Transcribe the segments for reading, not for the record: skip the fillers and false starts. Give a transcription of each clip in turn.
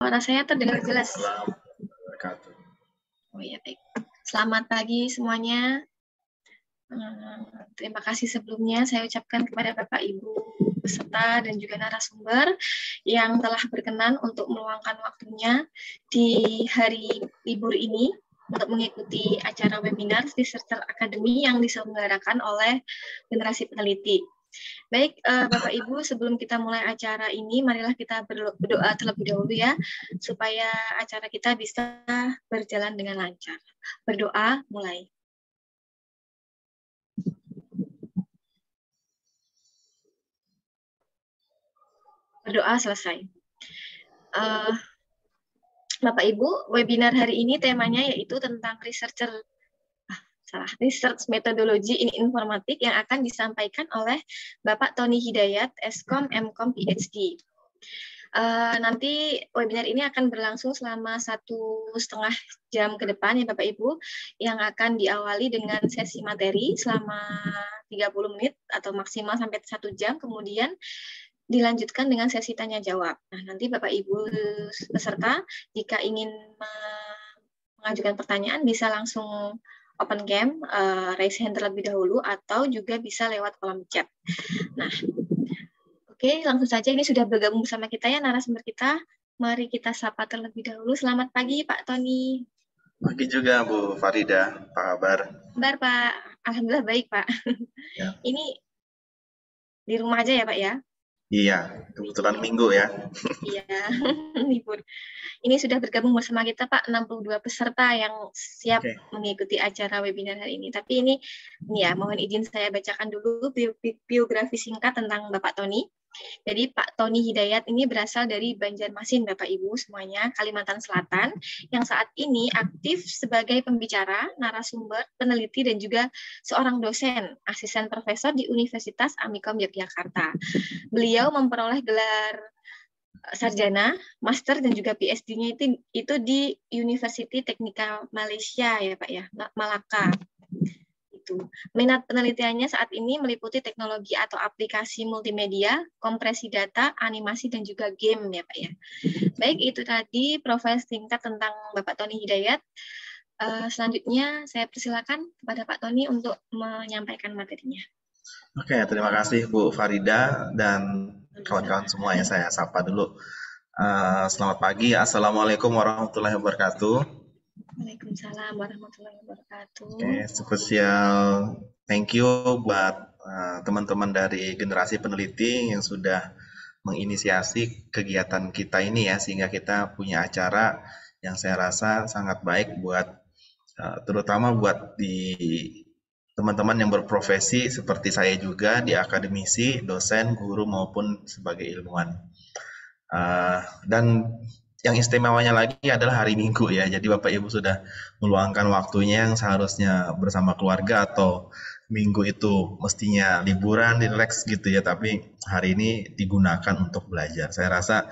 Suara saya terdengar jelas. Wabarakatuh. Oh iya, baik. Selamat pagi semuanya. Terima kasih sebelumnya saya ucapkan kepada Bapak Ibu peserta dan juga narasumber yang telah berkenan untuk meluangkan waktunya di hari libur ini untuk mengikuti acara webinar Researcher Academy yang diselenggarakan oleh Generasi Peneliti. Baik, Bapak Ibu, sebelum kita mulai acara ini, marilah kita berdoa terlebih dahulu ya, supaya acara kita bisa berjalan dengan lancar. Berdoa, mulai. Berdoa, selesai. Bapak Ibu, webinar hari ini temanya yaitu tentang research metodologi in informatik yang akan disampaikan oleh Bapak Tony Hidayat, Eskom, MKom, PhD. Nanti webinar ini akan berlangsung selama 1,5 jam ke depan ya Bapak Ibu, yang akan diawali dengan sesi materi selama 30 menit atau maksimal sampai 1 jam, kemudian dilanjutkan dengan sesi tanya jawab. Nah, nanti Bapak Ibu peserta jika ingin mengajukan pertanyaan bisa langsung open cam, raise hand terlebih dahulu, atau juga bisa lewat kolom chat. Nah, oke, langsung saja ini sudah bergabung bersama kita ya narasumber kita. Mari kita sapa terlebih dahulu. Selamat pagi Pak Tony. Pagi juga Bu Farida, apa kabar? Kabar Pak, alhamdulillah baik Pak. Ya. Ini di rumah aja ya Pak ya? Iya, kebetulan minggu ya. Iya, libur. Ini sudah bergabung bersama kita Pak 62 peserta yang siap mengikuti acara webinar hari ini. Tapi ini ya mohon izin saya bacakan dulu biografi singkat tentang Bapak Tony. Jadi Pak Tony Hidayat ini berasal dari Banjarmasin Bapak Ibu semuanya, Kalimantan Selatan, yang saat ini aktif sebagai pembicara, narasumber, peneliti, dan juga seorang dosen, asisten profesor di Universitas Amikom Yogyakarta. Beliau memperoleh gelar sarjana, master, dan juga PhD-nya itu di University Technical Malaysia ya Pak ya, Malaka. Minat penelitiannya saat ini meliputi teknologi atau aplikasi multimedia, kompresi data, animasi, dan juga game ya Pak ya. Baik, itu tadi profil singkat tentang Bapak Tony Hidayat. Selanjutnya saya persilakan kepada Pak Tony untuk menyampaikan materinya. Oke, terima kasih Bu Farida dan kawan-kawan semua ya, saya sapa dulu. Selamat pagi, Assalamualaikum warahmatullahi wabarakatuh. Waalaikumsalam warahmatullahi wabarakatuh. Oke, spesial thank you buat teman-teman dari Generasi Peneliti yang sudah menginisiasi kegiatan kita ini ya, sehingga kita punya acara yang saya rasa sangat baik buat terutama buat di teman-teman yang berprofesi seperti saya juga di akademisi, dosen, guru maupun sebagai ilmuwan. Dan yang istimewanya lagi adalah hari Minggu ya. Jadi Bapak Ibu sudah meluangkan waktunya yang seharusnya bersama keluarga atau Minggu itu mestinya liburan, relax gitu ya. Tapi hari ini digunakan untuk belajar. Saya rasa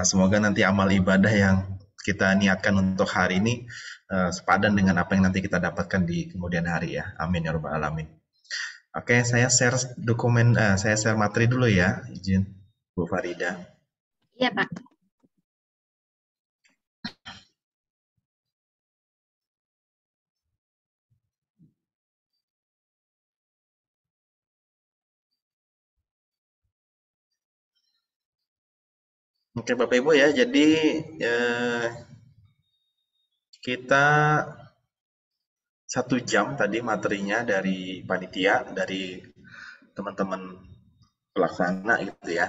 semoga nanti amal ibadah yang kita niatkan untuk hari ini sepadan dengan apa yang nanti kita dapatkan di kemudian hari ya. Amin ya rabbal alamin. Oke, saya share dokumen, saya share materi dulu ya, izin Bu Farida. Iya Pak. Oke Bapak Ibu ya, jadi kita 1 jam tadi materinya dari panitia, dari teman-teman pelaksana gitu ya.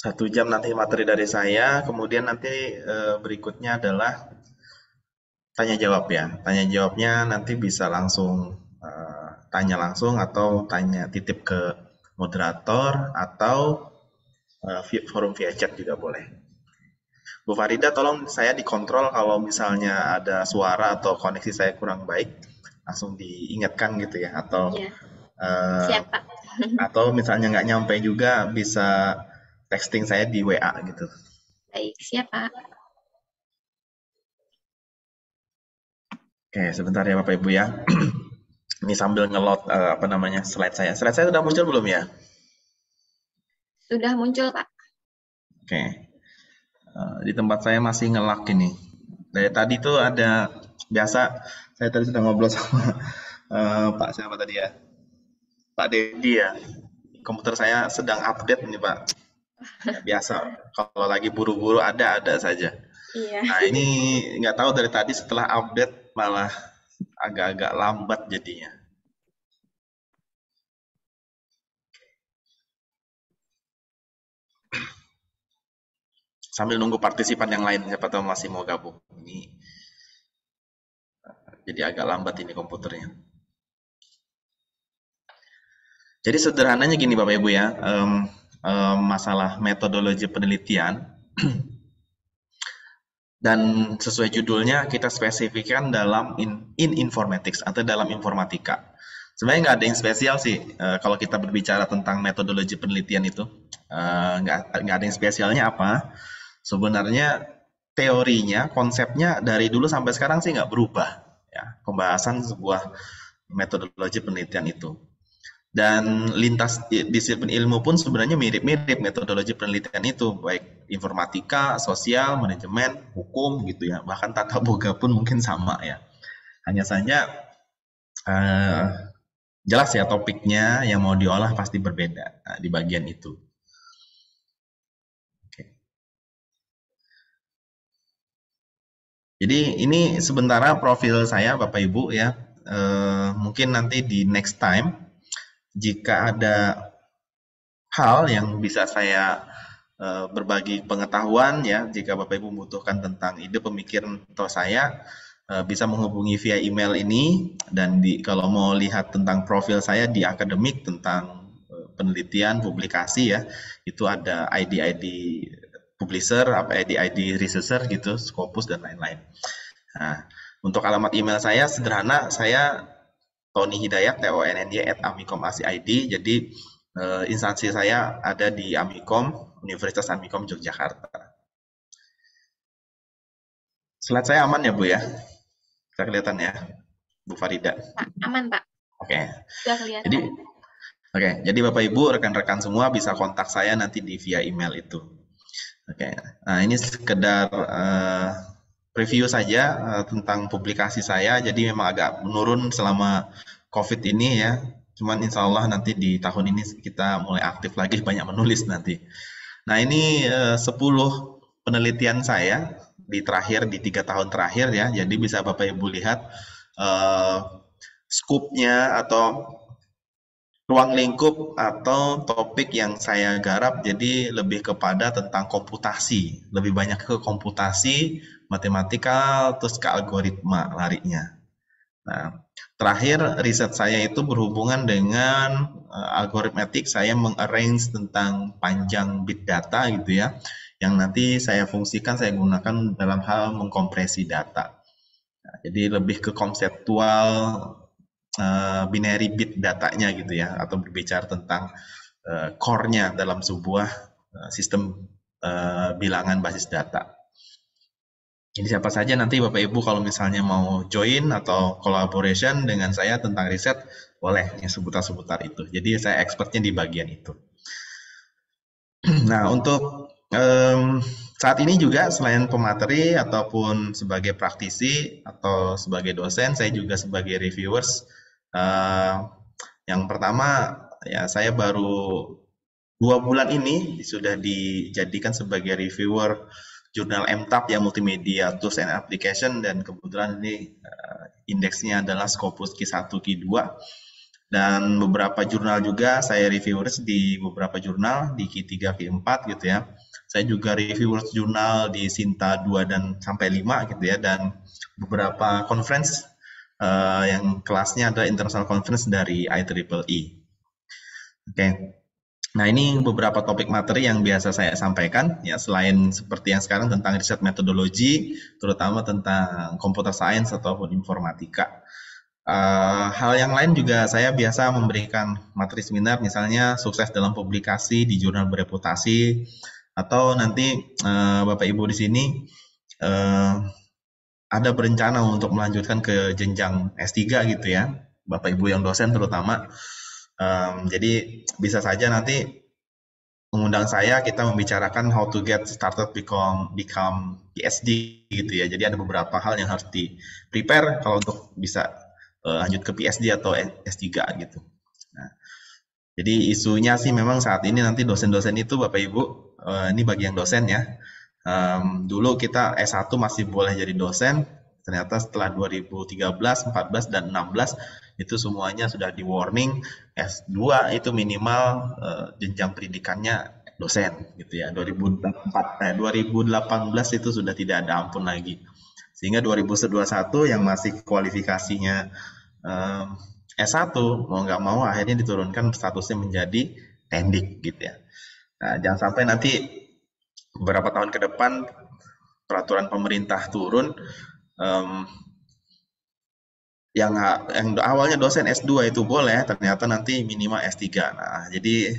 1 jam nanti materi dari saya, kemudian nanti berikutnya adalah tanya jawab ya. Tanya jawabnya nanti bisa langsung tanya langsung atau tanya titip ke moderator atau forum via chat juga boleh. Bu Farida, tolong saya dikontrol kalau misalnya ada suara atau koneksi saya kurang baik, langsung diingatkan gitu ya. Atau ya. Siap, Pak. Atau misalnya nggak nyampe juga bisa texting saya di WA gitu. Baik, siap Pak. Oke, sebentar ya Bapak Ibu ya. Ini sambil ngelot apa namanya slide saya. Slide saya sudah muncul belum ya? Sudah muncul, Pak. Oke. Di tempat saya masih ngelak ini. Dari tadi tuh ada biasa saya tadi sudah ngobrol sama Pak siapa tadi ya? Pak Dedi ya. Komputer saya sedang update ini Pak. Ya, biasa kalau lagi buru-buru ada saja. Iya. Nah ini nggak tahu dari tadi setelah update malah agak-agak lambat jadinya. Sambil nunggu partisipan yang lain, siapa tahu masih mau gabung. Ini jadi agak lambat ini komputernya. Jadi sederhananya gini Bapak Ibu ya, masalah metodologi penelitian dan sesuai judulnya kita spesifikkan dalam in informatics atau dalam informatika. Sebenarnya nggak ada yang spesial sih kalau kita berbicara tentang metodologi penelitian itu. Nggak ada yang spesialnya apa. Sebenarnya teorinya, konsepnya dari dulu sampai sekarang sih nggak berubah. Ya, pembahasan sebuah metodologi penelitian itu. Dan lintas disiplin ilmu pun sebenarnya mirip-mirip metodologi penelitian itu, baik informatika, sosial, manajemen, hukum gitu ya, bahkan tata boga pun mungkin sama ya. Hanya saja jelas ya topiknya yang mau diolah pasti berbeda di bagian itu. Jadi ini sementara profil saya Bapak Ibu ya, mungkin nanti di next time jika ada hal yang bisa saya berbagi pengetahuan ya, jika Bapak Ibu membutuhkan tentang ide pemikiran atau saya bisa menghubungi via email ini, dan kalau mau lihat tentang profil saya di akademik tentang penelitian, publikasi ya, itu ada ID-ID publisher, ID-ID researcher gitu, Scopus dan lain-lain. Nah, untuk alamat email saya sederhana, saya Tony Hidayat, TONNY@amikom.ac.id. Jadi instansi saya ada di Amikom, Universitas Amikom Yogyakarta. Slide saya aman ya Bu ya? Bisa kelihatan ya, Bu Farida? Pak, aman Pak. Oke. Sudah kelihatan. Jadi Bapak Ibu, rekan-rekan semua bisa kontak saya nanti di via email itu. Oke. Nah ini sekedar review saja tentang publikasi saya. Jadi memang agak menurun selama COVID ini ya. Cuman insya Allah nanti di tahun ini kita mulai aktif lagi, banyak menulis nanti. Nah ini 10 penelitian saya di 3 tahun terakhir ya. Jadi bisa Bapak Ibu lihat skupnya atau ruang lingkup atau topik yang saya garap jadi lebih kepada tentang komputasi, lebih banyak ke komputasi, matematikal, terus ke algoritma larinya. Nah, terakhir riset saya itu berhubungan dengan algoritmatik, saya mengarrange tentang panjang bit data gitu ya, yang nanti saya fungsikan, saya gunakan dalam hal mengkompresi data. Nah, jadi lebih ke konseptual binary bit datanya gitu ya, atau berbicara tentang core-nya dalam sebuah sistem bilangan basis data. Jadi siapa saja nanti Bapak Ibu kalau misalnya mau join atau collaboration dengan saya tentang riset, boleh yang seputar-seputar itu. Jadi saya expertnya di bagian itu. Nah untuk saat ini juga selain pemateri ataupun sebagai praktisi atau sebagai dosen, saya juga sebagai reviewers. Yang pertama ya saya baru 2 bulan ini sudah dijadikan sebagai reviewer jurnal MTAP ya, Multimedia Tools and Application, dan kebetulan ini indeksnya adalah Scopus Q1 Q2, dan beberapa jurnal juga saya reviewers di beberapa jurnal di Q3 Q4 gitu ya. Saya juga reviewers jurnal di Sinta 2 dan sampai 5 gitu ya, dan beberapa conference yang kelasnya adalah international conference dari IEEE. Oke. Nah, ini beberapa topik materi yang biasa saya sampaikan ya, selain seperti yang sekarang tentang riset metodologi, terutama tentang computer science ataupun informatika. Hal yang lain juga saya biasa memberikan materi seminar, misalnya sukses dalam publikasi di jurnal bereputasi, atau nanti Bapak Ibu di sini ada berencana untuk melanjutkan ke jenjang S3 gitu ya, Bapak Ibu yang dosen terutama. Jadi bisa saja nanti mengundang saya, kita membicarakan how to get started become PhD gitu ya. Jadi ada beberapa hal yang harus di prepare kalau untuk bisa lanjut ke PhD atau S3 gitu. Nah, jadi isunya sih memang saat ini nanti dosen-dosen itu Bapak Ibu, ini bagi yang dosen ya. Dulu kita S1 masih boleh jadi dosen, ternyata setelah 2013, 14, dan 16 itu semuanya sudah di warning S2 itu minimal jenjang pendidikannya dosen gitu ya. 2018 itu sudah tidak ada ampun lagi. Sehingga 2021 yang masih kualifikasinya S1 mau nggak mau akhirnya diturunkan statusnya menjadi tendik gitu ya. Nah, jangan sampai nanti beberapa tahun ke depan peraturan pemerintah turun yang awalnya dosen S2 itu boleh, ternyata nanti minimal S3. Nah, jadi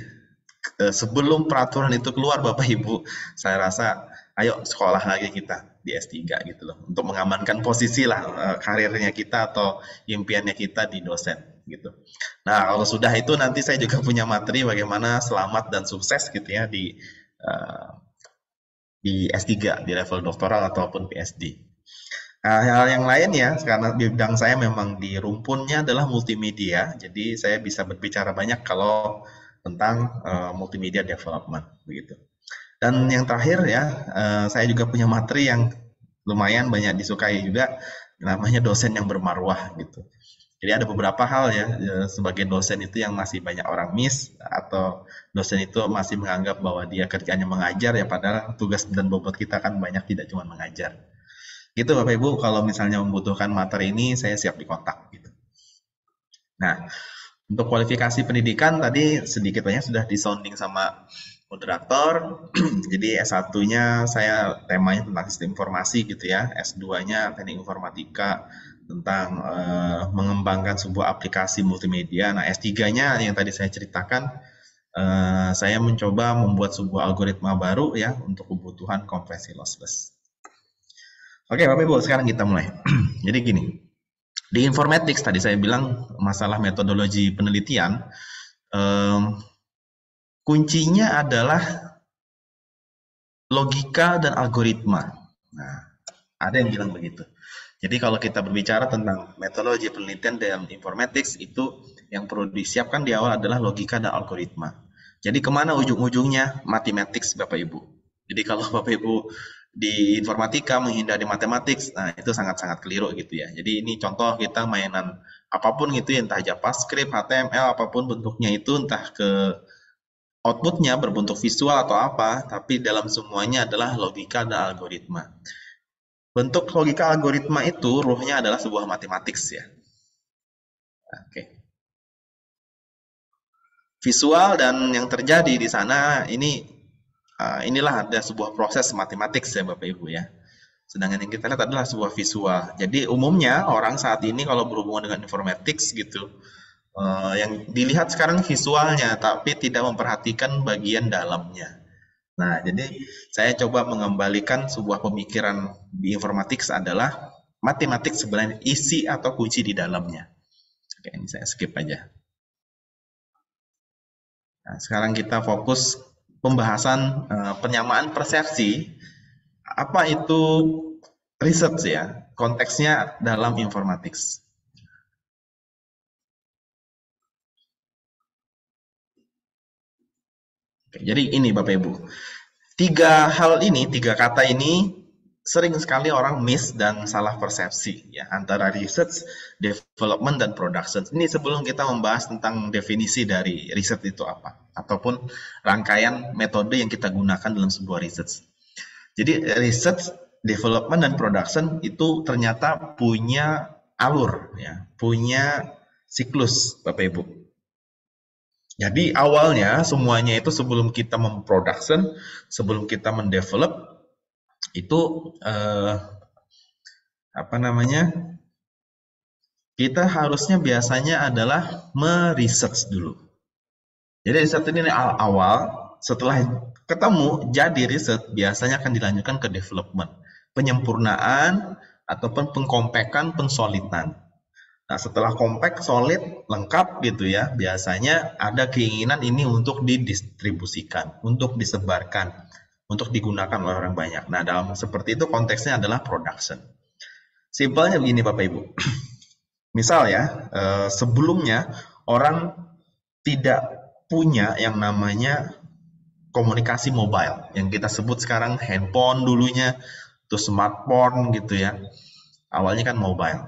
sebelum peraturan itu keluar Bapak Ibu, saya rasa ayo sekolah lagi kita di S3 gitu loh, untuk mengamankan posisi lah karirnya kita atau impiannya kita di dosen gitu. Nah, kalau sudah itu nanti saya juga punya materi bagaimana selamat dan sukses gitu ya di S3 di level doktoral ataupun PhD. Hal yang lain ya, karena bidang saya memang di rumpunnya adalah multimedia, jadi saya bisa berbicara banyak kalau tentang multimedia development begitu. Dan yang terakhir ya, saya juga punya materi yang lumayan banyak disukai juga, namanya dosen yang bermarwah gitu. Jadi ada beberapa hal ya, sebagai dosen itu yang masih banyak orang miss, atau dosen itu masih menganggap bahwa dia kerjanya mengajar ya, padahal tugas dan bobot kita kan banyak tidak cuma mengajar. Gitu Bapak Ibu, kalau misalnya membutuhkan materi ini saya siap dikontak gitu. Nah, untuk kualifikasi pendidikan tadi sedikit banyak sudah disounding sama moderator. Jadi S1-nya saya temanya tentang sistem informasi gitu ya, S2-nya teknik informatika tentang mengembangkan sebuah aplikasi multimedia. Nah, S3-nya yang tadi saya ceritakan, saya mencoba membuat sebuah algoritma baru ya untuk kebutuhan kompresi lossless. Oke, Bapak Ibu, sekarang kita mulai. Jadi gini, di informatics tadi saya bilang masalah metodologi penelitian, kuncinya adalah logika dan algoritma. Nah, ada yang bilang begitu. Jadi kalau kita berbicara tentang metodologi penelitian dalam informatics, itu yang perlu disiapkan di awal adalah logika dan algoritma. Jadi kemana ujung-ujungnya? Mathematics, Bapak Ibu. Jadi kalau Bapak Ibu di informatika menghindari matematik, nah itu sangat-sangat keliru gitu ya. Jadi ini contoh kita mainan apapun gitu ya, entah JavaScript, HTML, apapun bentuknya itu, entah ke outputnya berbentuk visual atau apa, tapi dalam semuanya adalah logika dan algoritma. Bentuk logika algoritma itu ruhnya adalah sebuah matematik ya. Oke. Visual dan yang terjadi di sana inilah ada sebuah proses matematik ya Bapak Ibu ya. Sedangkan yang kita lihat adalah sebuah visual. Jadi umumnya orang saat ini kalau berhubungan dengan informatics gitu, yang dilihat sekarang visualnya, tapi tidak memperhatikan bagian dalamnya. Nah, jadi saya coba mengembalikan sebuah pemikiran di informatics adalah matematik sebenarnya isi atau kunci di dalamnya. Oke, ini saya skip aja. Nah, sekarang kita fokus pembahasan penyamaan persepsi. Apa itu research ya? Konteksnya dalam informatics. Oke, jadi ini Bapak Ibu. Tiga kata ini sering sekali orang miss dan salah persepsi ya, antara research, development, dan production. Ini sebelum kita membahas tentang definisi dari research itu apa, ataupun rangkaian metode yang kita gunakan dalam sebuah research. Jadi research, development, dan production itu ternyata punya alur ya, punya siklus Bapak Ibu. Jadi awalnya semuanya itu sebelum kita memproduction, sebelum kita mendevelop, itu kita harusnya biasanya adalah meresearch dulu. Jadi riset ini awal, setelah ketemu jadi riset, biasanya akan dilanjutkan ke development, penyempurnaan ataupun pengkompekan, pensolidan. Nah, setelah compact, solid, lengkap gitu ya, biasanya ada keinginan ini untuk didistribusikan, untuk disebarkan, untuk digunakan oleh orang banyak. Nah, dalam seperti itu konteksnya adalah production. Simpelnya begini Bapak Ibu. Misal ya, sebelumnya orang tidak punya yang namanya komunikasi mobile, yang kita sebut sekarang handphone dulunya, terus smartphone gitu ya. Awalnya kan mobile.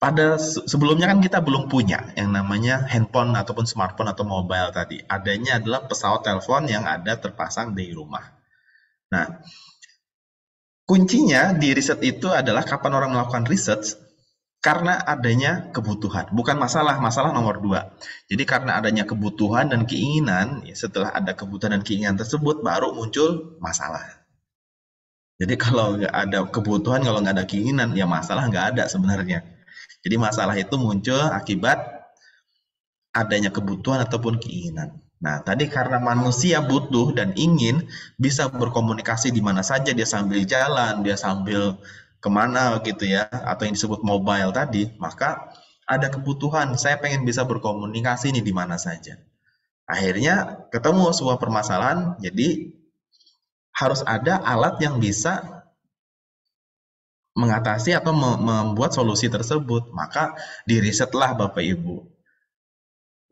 Pada sebelumnya kan kita belum punya yang namanya handphone ataupun smartphone atau mobile tadi. Adanya adalah pesawat telepon yang ada terpasang di rumah. Nah, kuncinya di riset itu adalah kapan orang melakukan riset, karena adanya kebutuhan. Bukan masalah, masalah nomor 2. Jadi karena adanya kebutuhan dan keinginan, setelah ada kebutuhan dan keinginan tersebut, baru muncul masalah. Jadi kalau nggak ada kebutuhan, kalau nggak ada keinginan, ya masalah nggak ada sebenarnya. Jadi masalah itu muncul akibat adanya kebutuhan ataupun keinginan. Nah, tadi karena manusia butuh dan ingin bisa berkomunikasi di mana saja, dia sambil jalan, dia sambil kemana gitu ya, atau yang disebut mobile tadi, maka ada kebutuhan, saya pengen bisa berkomunikasi nih di mana saja. Akhirnya ketemu sebuah permasalahan, jadi harus ada alat yang bisa mengatasi atau membuat solusi tersebut. Maka dirisetlah Bapak Ibu.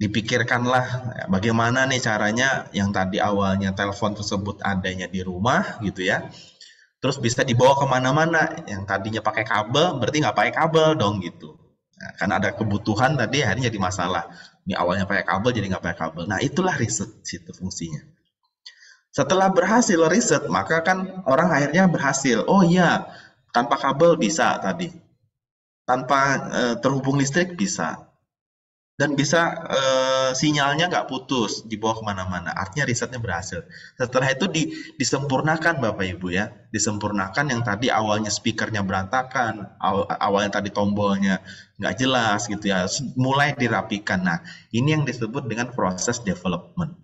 Dipikirkanlah bagaimana nih caranya yang tadi awalnya telepon tersebut adanya di rumah gitu ya. Terus bisa dibawa kemana-mana. Yang tadinya pakai kabel, berarti nggak pakai kabel dong gitu. Nah, karena ada kebutuhan tadi akhirnya jadi masalah. Ini awalnya pakai kabel jadi nggak pakai kabel. Nah itulah riset situ fungsinya. Setelah berhasil riset, maka kan orang akhirnya berhasil. Oh iya, tanpa kabel bisa tadi. Tanpa terhubung listrik bisa. Dan bisa sinyalnya nggak putus, dibawa kemana-mana. Artinya risetnya berhasil. Setelah itu disempurnakan Bapak Ibu ya. Disempurnakan yang tadi awalnya speakernya berantakan, awalnya tadi tombolnya nggak jelas gitu ya. Mulai dirapikan. Nah, ini yang disebut dengan proses development.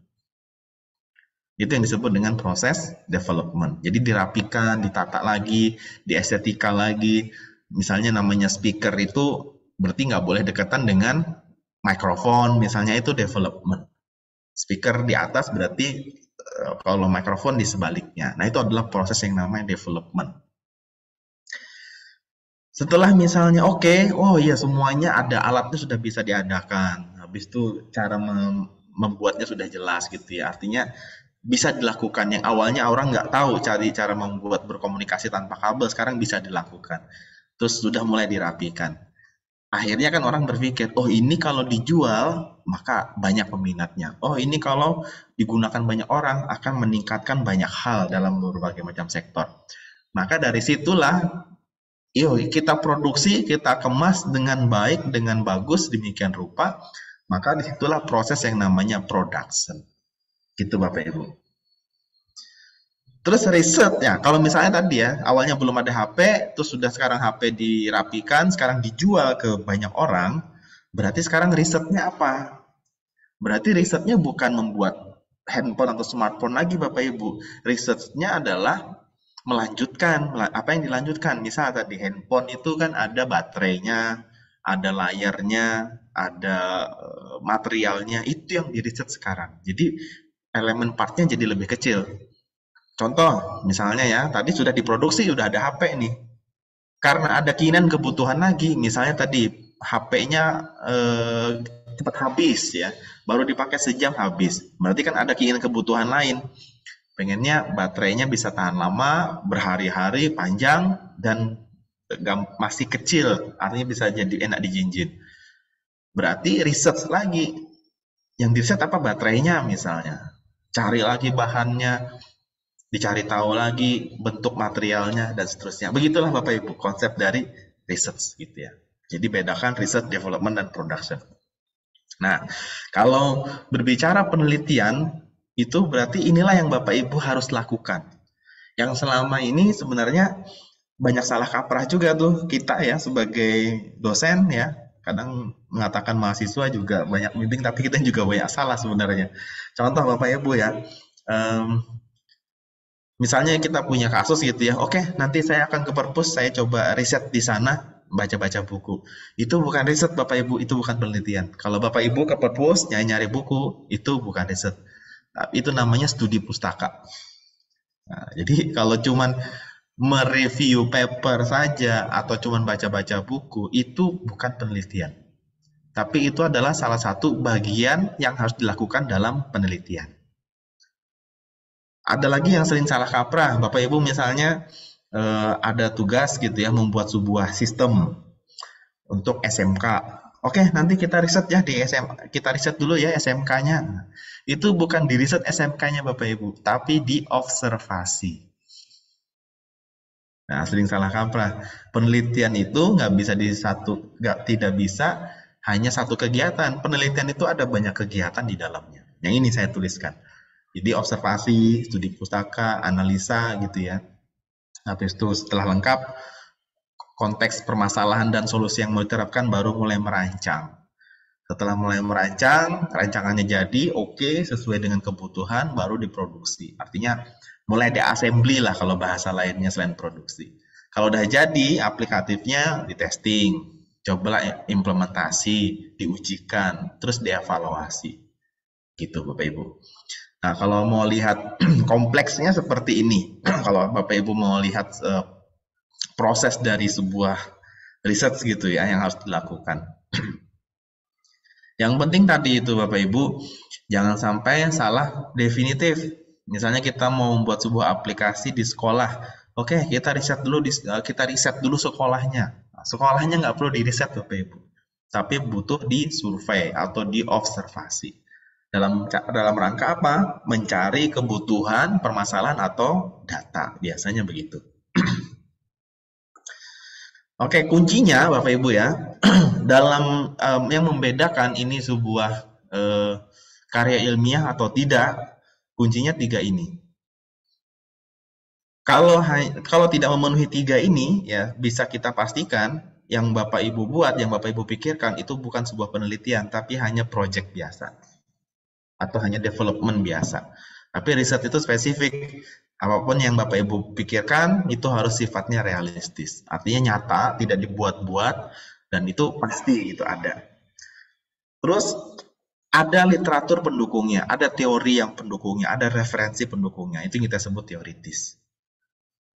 Itu yang disebut dengan proses development. Jadi dirapikan, ditata lagi, diestetika lagi. Misalnya namanya speaker itu berarti nggak boleh dekatan dengan mikrofon, misalnya itu development. Speaker di atas berarti kalau mikrofon di sebaliknya. Nah itu adalah proses yang namanya development. Setelah misalnya oke, oh iya semuanya ada alatnya sudah bisa diadakan. Habis itu cara membuatnya sudah jelas gitu ya. Artinya bisa dilakukan yang awalnya orang nggak tahu cari cara membuat berkomunikasi tanpa kabel, sekarang bisa dilakukan. Terus sudah mulai dirapikan. Akhirnya kan orang berpikir, oh ini kalau dijual maka banyak peminatnya. Oh ini kalau digunakan banyak orang akan meningkatkan banyak hal dalam berbagai macam sektor. Maka dari situlah, yuk kita produksi, kita kemas dengan baik, dengan bagus, demikian rupa. Maka disitulah proses yang namanya production. Gitu Bapak Ibu. Terus riset ya, kalau misalnya tadi ya, awalnya belum ada HP, terus sudah sekarang HP dirapikan, sekarang dijual ke banyak orang, berarti sekarang risetnya apa? Berarti risetnya bukan membuat handphone atau smartphone lagi Bapak Ibu. Risetnya adalah melanjutkan, apa yang dilanjutkan? Misal tadi handphone itu kan ada baterainya, ada layarnya, ada materialnya, itu yang diriset sekarang. Jadi elemen partnya jadi lebih kecil. Contoh, misalnya ya, tadi sudah diproduksi, sudah ada HP nih. Karena ada keinginan kebutuhan lagi, misalnya tadi HP-nya cepat habis ya, baru dipakai sejam habis. Berarti kan ada keinginan kebutuhan lain. Pengennya baterainya bisa tahan lama, berhari-hari, panjang, dan masih kecil, artinya bisa jadi enak dijinjit. Berarti riset lagi. Yang diriset apa? Baterainya misalnya. Cari lagi bahannya, dicari tahu lagi bentuk materialnya dan seterusnya. Begitulah Bapak Ibu konsep dari research gitu ya. Jadi bedakan research, development dan production. Nah, kalau berbicara penelitian itu berarti inilah yang Bapak Ibu harus lakukan. Yang selama ini sebenarnya banyak salah kaprah juga tuh kita ya sebagai dosen ya. Kadang mengatakan mahasiswa juga banyak bimbing tapi kita juga banyak salah sebenarnya. Contoh Bapak Ibu ya. Misalnya kita punya kasus gitu ya, oke nanti saya akan ke perpus, saya coba riset di sana, baca-baca buku. Itu bukan riset Bapak Ibu, itu bukan penelitian. Kalau Bapak Ibu ke perpus nyari-nyari buku, itu bukan riset. Itu namanya studi pustaka. Nah, jadi kalau cuman mereview paper saja atau cuman baca-baca buku, itu bukan penelitian. Tapi itu adalah salah satu bagian yang harus dilakukan dalam penelitian. Ada lagi yang sering salah kaprah, Bapak Ibu misalnya ada tugas gitu ya, membuat sebuah sistem untuk SMK. Oke, nanti kita riset ya di SMK, kita riset dulu ya SMK-nya. Itu bukan di riset SMK-nya Bapak Ibu, tapi di observasi. Nah, sering salah kaprah. Penelitian itu tidak bisa hanya satu kegiatan. Penelitian itu ada banyak kegiatan di dalamnya. Yang ini saya tuliskan. Jadi observasi, studi pustaka, analisa gitu ya. Habis itu setelah lengkap, konteks permasalahan dan solusi yang mau diterapkan baru mulai merancang. Setelah mulai merancang, rancangannya jadi oke, sesuai dengan kebutuhan, baru diproduksi. Artinya mulai di-assembly lah kalau bahasa lainnya selain produksi. Kalau udah jadi, aplikatifnya di testing, cobalah implementasi, diujikan, terus dievaluasi. Gitu Bapak Ibu. Nah, kalau mau lihat kompleksnya seperti ini, kalau Bapak Ibu mau lihat proses dari sebuah riset gitu ya yang harus dilakukan. Yang penting tadi itu Bapak Ibu, jangan sampai salah definitif. Misalnya kita mau membuat sebuah aplikasi di sekolah, oke kita riset dulu sekolahnya. Nah, sekolahnya nggak perlu diriset Bapak Ibu, tapi butuh disurvei atau diobservasi. Dalam rangka apa? Mencari kebutuhan, permasalahan atau data, biasanya begitu. Oke, kuncinya Bapak Ibu ya, dalam yang membedakan ini sebuah karya ilmiah atau tidak, kuncinya 3 ini. Kalau tidak memenuhi 3 ini, ya bisa kita pastikan yang Bapak Ibu buat, yang Bapak Ibu pikirkan itu bukan sebuah penelitian, tapi hanya project biasa atau hanya development biasa. Tapi riset itu spesifik. Apapun yang Bapak Ibu pikirkan itu harus sifatnya realistis. Artinya nyata, tidak dibuat-buat, dan itu pasti itu ada. Terus ada literatur pendukungnya, ada teori yang pendukungnya, ada referensi pendukungnya. Itu yang kita sebut teoritis.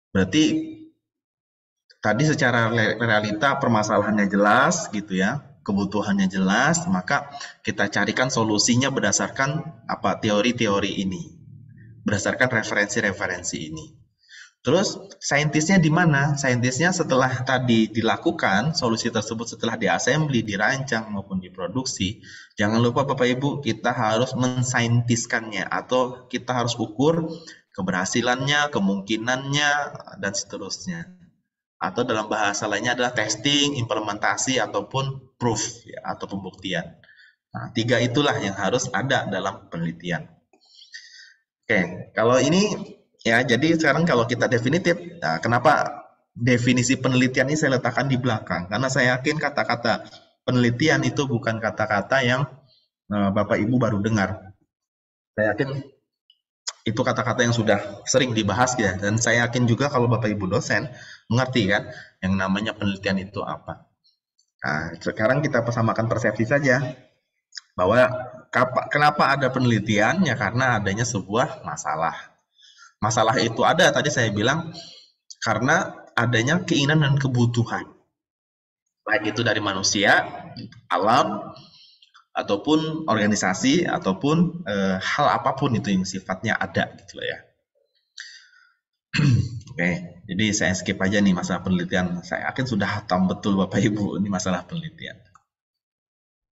Berarti tadi secara realita permasalahannya jelas gitu ya, kebutuhannya jelas, maka kita carikan solusinya berdasarkan teori-teori ini. Berdasarkan referensi-referensi ini. Terus saintisnya di mana? Saintisnya setelah tadi dilakukan, solusi tersebut setelah diassembly, dirancang maupun diproduksi, jangan lupa Bapak Ibu, kita harus mensaintiskannya atau kita harus ukur keberhasilannya, kemungkinannya, dan seterusnya. Atau dalam bahasa lainnya adalah testing, implementasi, ataupun proof, ya, atau pembuktian. Nah, 3 itulah yang harus ada dalam penelitian. Oke, kalau ini ya, jadi sekarang kalau kita definitif, nah, kenapa definisi penelitian ini saya letakkan di belakang? Karena saya yakin kata-kata penelitian itu bukan kata-kata yang Bapak Ibu baru dengar. Saya yakin itu kata-kata yang sudah sering dibahas ya, dan saya yakin juga kalau Bapak Ibu dosen mengerti kan yang namanya penelitian itu apa. Nah, sekarang kita samakan persepsi saja bahwa kenapa ada penelitian ya, karena adanya sebuah masalah. Masalah itu ada tadi saya bilang karena adanya keinginan dan kebutuhan, baik itu dari manusia, alam, ataupun organisasi, ataupun hal apapun itu yang sifatnya ada gitu loh ya. Oke, jadi saya skip aja nih masalah penelitian. Saya yakin sudah hatam betul Bapak Ibu ini masalah penelitian.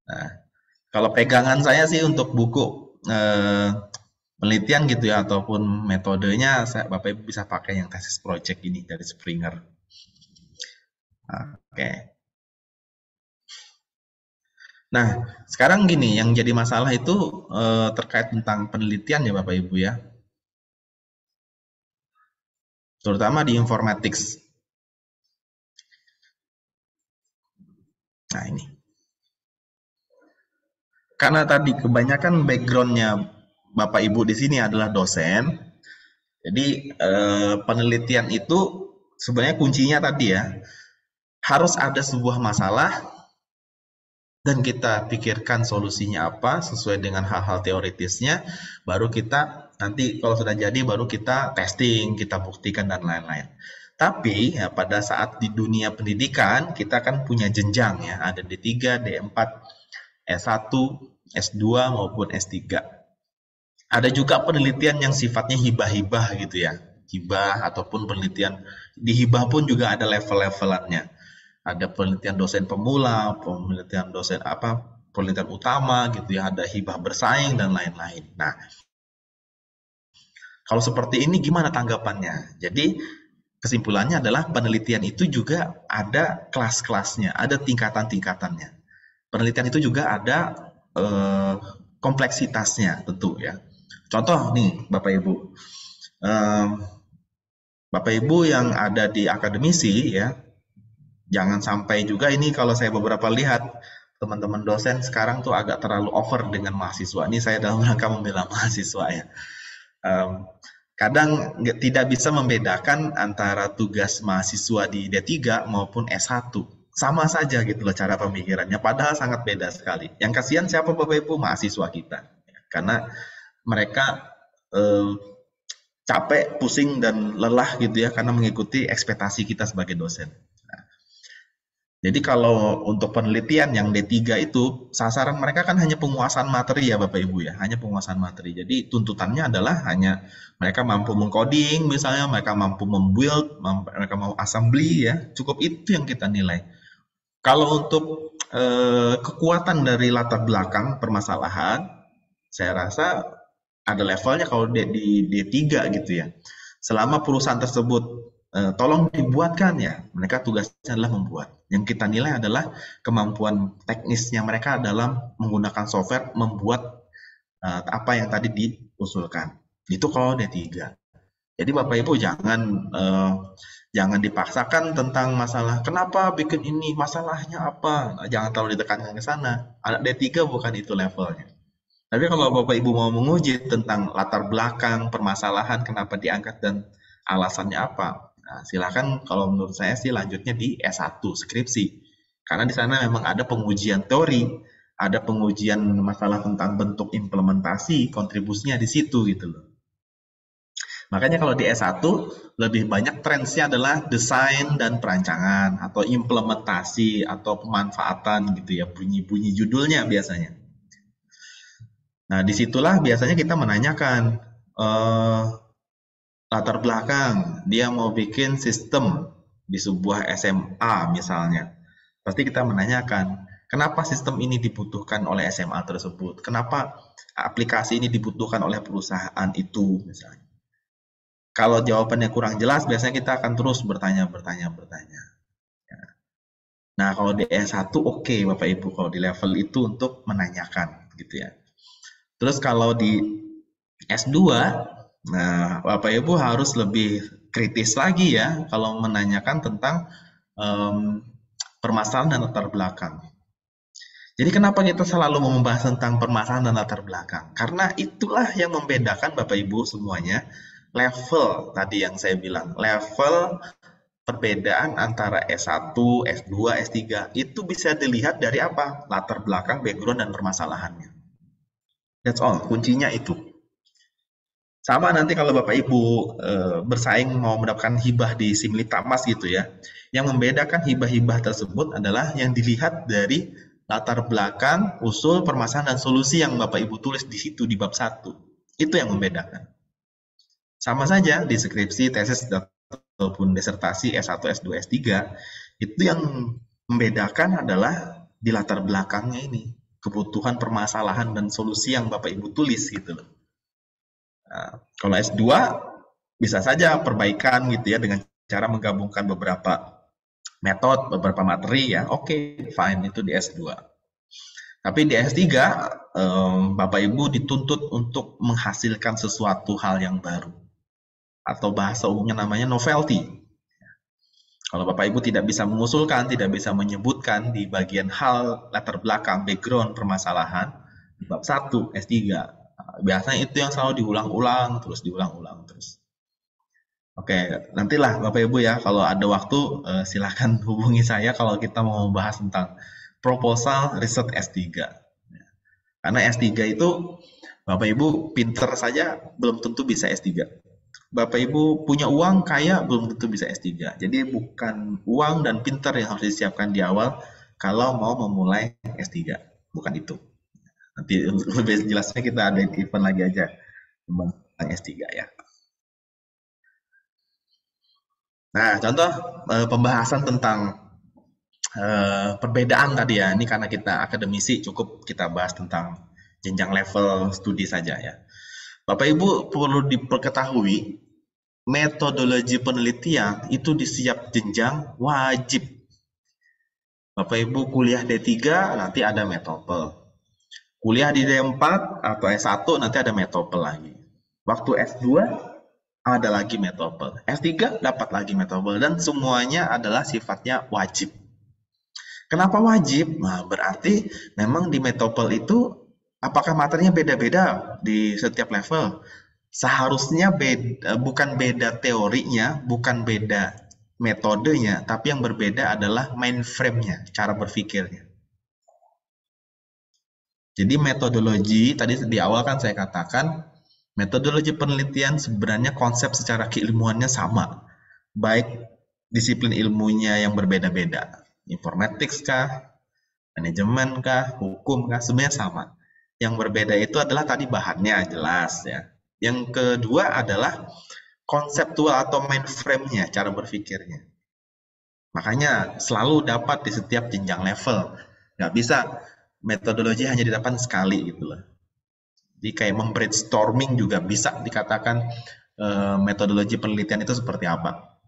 Nah, kalau pegangan saya sih untuk buku penelitian gitu ya, ataupun metodenya, Bapak Ibu bisa pakai yang tesis project ini dari Springer. Oke. Nah, sekarang gini, yang jadi masalah itu terkait tentang penelitian ya Bapak Ibu ya. Terutama di informatics. Nah ini. Karena tadi kebanyakan backgroundnya Bapak Ibu di sini adalah dosen, jadi penelitian itu sebenarnya kuncinya tadi ya, harus ada sebuah masalah dan kita pikirkan solusinya apa sesuai dengan hal-hal teoritisnya, baru kita nanti kalau sudah jadi baru kita testing, kita buktikan dan lain-lain. Tapi ya, pada saat di dunia pendidikan kita kan punya jenjang ya, ada D3, D4, S1, S2 maupun S3. Ada juga penelitian yang sifatnya hibah-hibah gitu ya. Hibah ataupun penelitian di hibah pun juga ada level-levelannya. Ada penelitian dosen pemula, penelitian dosen penelitian utama gitu ya, ada hibah bersaing dan lain-lain. Nah, kalau seperti ini gimana tanggapannya? Jadi kesimpulannya adalah penelitian itu juga ada kelas-kelasnya, ada tingkatan-tingkatannya. Penelitian itu juga ada kompleksitasnya tentu ya. Contoh nih Bapak Ibu, Bapak Ibu yang ada di akademisi ya, jangan sampai juga ini kalau saya beberapa lihat teman-teman dosen sekarang tuh agak terlalu over dengan mahasiswa. Ini saya dalam rangka membela mahasiswa ya. Kadang tidak bisa membedakan antara tugas mahasiswa di D3 maupun S1. Sama saja gitu loh cara pemikirannya, padahal sangat beda sekali. Yang kasihan siapa Bapak Ibu? Mahasiswa kita. Karena mereka capek, pusing, dan lelah gitu ya karena mengikuti ekspektasi kita sebagai dosen. Jadi kalau untuk penelitian yang D3 itu, sasaran mereka kan hanya penguasaan materi ya Bapak Ibu ya, hanya penguasaan materi. Jadi tuntutannya adalah hanya mereka mampu mengcoding misalnya, mereka mampu membuild, mereka mau assembly ya, cukup itu yang kita nilai. Kalau untuk kekuatan dari latar belakang permasalahan, saya rasa ada levelnya kalau di D3 gitu ya. Selama perusahaan tersebut tolong dibuatkan ya, mereka tugasnya adalah membuat. Yang kita nilai adalah kemampuan teknisnya mereka dalam menggunakan software membuat apa yang tadi diusulkan. Itu kalau D3. Jadi Bapak Ibu jangan dipaksakan tentang masalah kenapa bikin ini, masalahnya apa. Jangan terlalu ditekankan ke sana. Anak D3 bukan itu levelnya. Tapi kalau Bapak Ibu mau menguji tentang latar belakang permasalahan kenapa diangkat dan alasannya apa, nah, silakan kalau menurut saya sih lanjutnya di S1 skripsi. Karena di sana memang ada pengujian teori, ada pengujian masalah tentang bentuk implementasi, kontribusinya di situ gitu loh. Makanya kalau di S1 lebih banyak trendsnya adalah desain dan perancangan atau implementasi atau pemanfaatan gitu ya, bunyi-bunyi judulnya biasanya. Nah, disitulah biasanya kita menanyakan latar belakang, dia mau bikin sistem di sebuah SMA misalnya. Pasti kita menanyakan, kenapa sistem ini dibutuhkan oleh SMA tersebut? Kenapa aplikasi ini dibutuhkan oleh perusahaan itu misalnya? Kalau jawabannya kurang jelas, biasanya kita akan terus bertanya. Nah, kalau di S1 oke Bapak Ibu, kalau di level itu untuk menanyakan gitu ya. Terus kalau di S2, nah Bapak Ibu harus lebih kritis lagi ya kalau menanyakan tentang permasalahan dan latar belakang. Jadi kenapa kita selalu membahas tentang permasalahan dan latar belakang? Karena itulah yang membedakan Bapak Ibu semuanya level tadi yang saya bilang, level perbedaan antara S1, S2, S3 itu bisa dilihat dari apa? Latar belakang, background, dan permasalahannya. That's all, kuncinya itu. Sama nanti kalau Bapak Ibu bersaing mau mendapatkan hibah di Simlitamas gitu ya. Yang membedakan hibah-hibah tersebut adalah yang dilihat dari latar belakang, usul, permasalahan, dan solusi yang Bapak Ibu tulis di situ di bab 1. Itu yang membedakan. Sama saja di skripsi, tesis, ataupun disertasi S1, S2, S3, itu yang membedakan adalah di latar belakangnya ini. Kebutuhan, permasalahan, dan solusi yang Bapak Ibu tulis gitu loh. Nah, kalau S2 bisa saja perbaikan gitu ya dengan cara menggabungkan beberapa metode, beberapa materi ya. Oke, fine itu di S2. Tapi di S3 Bapak Ibu dituntut untuk menghasilkan sesuatu hal yang baru. Atau bahasa umumnya namanya novelty. Kalau Bapak Ibu tidak bisa mengusulkan, tidak bisa menyebutkan di bagian hal latar belakang, background, permasalahan, di bab 1, S3, biasanya itu yang selalu diulang-ulang terus. Oke, nantilah Bapak Ibu ya, kalau ada waktu silakan hubungi saya kalau kita mau membahas tentang proposal riset S3. Karena S3 itu Bapak Ibu pinter saja belum tentu bisa S3. Bapak Ibu punya uang kaya belum tentu bisa S3. Jadi bukan uang dan pinter yang harus disiapkan di awal kalau mau memulai S3. Bukan itu. Nanti lebih jelasnya kita ada event lagi aja tentang S3 ya. Nah, contoh pembahasan tentang perbedaan tadi ya. Ini karena kita akademisi cukup kita bahas tentang jenjang level studi saja ya. Bapak Ibu perlu diketahui metodologi penelitian itu di setiap jenjang wajib. Bapak Ibu kuliah D3 nanti ada metode. Kuliah di D4 atau S1 nanti ada metode lagi. Waktu S2 ada lagi metode. S3 dapat lagi metode dan semuanya adalah sifatnya wajib. Kenapa wajib? Nah, berarti memang di metode itu apakah materinya beda-beda di setiap level? Seharusnya beda, bukan beda teorinya, bukan beda metodenya, tapi yang berbeda adalah mainframe-nya, cara berpikirnya. Jadi metodologi, tadi di awal kan saya katakan, metodologi penelitian sebenarnya konsep secara keilmuannya sama, baik disiplin ilmunya yang berbeda-beda, informatics kah, manajemen kah, hukum kah, sebenarnya sama. Yang berbeda itu adalah tadi bahannya jelas ya. Yang kedua adalah konseptual atau mainframe-nya, cara berpikirnya. Makanya selalu dapat di setiap jenjang level. Nggak bisa metodologi hanya didapat sekali gitu loh. Jadi kayak membrainstorming juga bisa dikatakan metodologi penelitian itu seperti apa.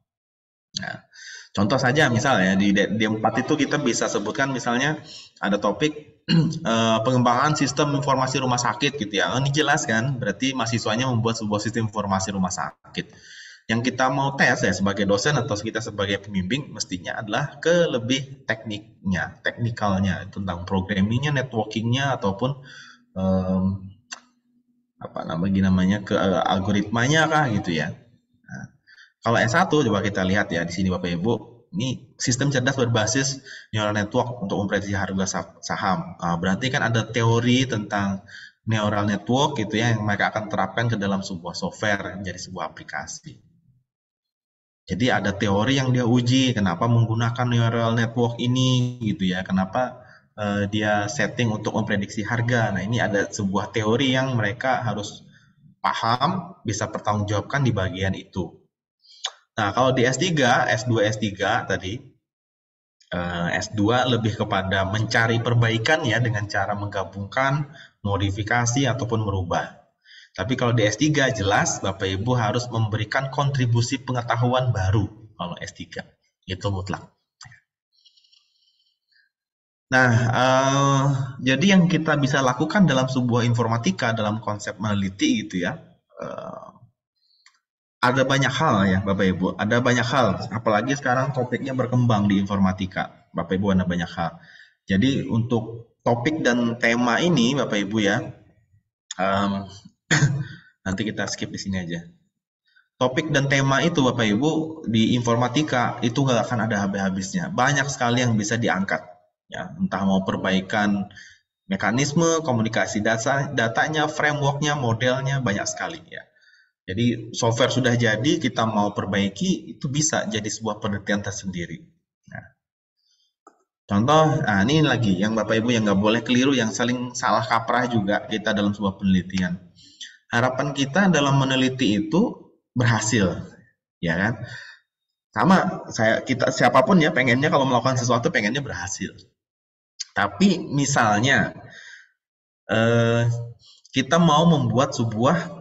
Nah, contoh saja misalnya di D4 itu kita bisa sebutkan misalnya ada topik pengembangan sistem informasi rumah sakit gitu ya. Ini jelas kan, berarti mahasiswanya membuat sebuah sistem informasi rumah sakit. Yang kita mau tes ya sebagai dosen atau kita sebagai pembimbing mestinya adalah ke lebih tekniknya, teknikalnya tentang programmingnya, networkingnya ataupun apa namanya ke algoritmanya kah gitu ya. Nah, kalau S1 coba kita lihat ya di sini Bapak Ibu, ini sistem cerdas berbasis neural network untuk memprediksi harga saham. Berarti kan ada teori tentang neural network gitu ya yang mereka akan terapkan ke dalam sebuah software menjadi sebuah aplikasi. Jadi ada teori yang dia uji, kenapa menggunakan neural network ini gitu ya, kenapa dia setting untuk memprediksi harga. Nah ini ada sebuah teori yang mereka harus paham, bisa pertanggungjawabkan di bagian itu. Nah kalau di S3, S2, S3 tadi, S2 lebih kepada mencari perbaikan ya dengan cara menggabungkan, modifikasi ataupun merubah. Tapi kalau di S3 jelas Bapak Ibu harus memberikan kontribusi pengetahuan baru kalau S3. Itu mutlak. Nah, jadi yang kita bisa lakukan dalam sebuah informatika dalam konsep meneliti gitu ya, ada banyak hal ya Bapak Ibu, ada banyak hal. Apalagi sekarang topiknya berkembang di informatika, Bapak Ibu ada banyak hal. Jadi untuk topik dan tema ini Bapak Ibu ya, nanti kita skip di sini aja. Topik dan tema itu Bapak Ibu di informatika itu nggak akan ada habis-habisnya. Banyak sekali yang bisa diangkat. Ya, entah mau perbaikan mekanisme, komunikasi datanya, frameworknya, modelnya, banyak sekali ya. Jadi software sudah jadi, kita mau perbaiki, itu bisa jadi sebuah penelitian tersendiri. Nah, contoh, nah ini lagi yang Bapak Ibu yang nggak boleh keliru, yang saling salah kaprah juga kita dalam sebuah penelitian. Harapan kita dalam meneliti itu berhasil, ya kan? Sama, kita siapapun ya pengennya kalau melakukan sesuatu pengennya berhasil. Tapi misalnya kita mau membuat sebuah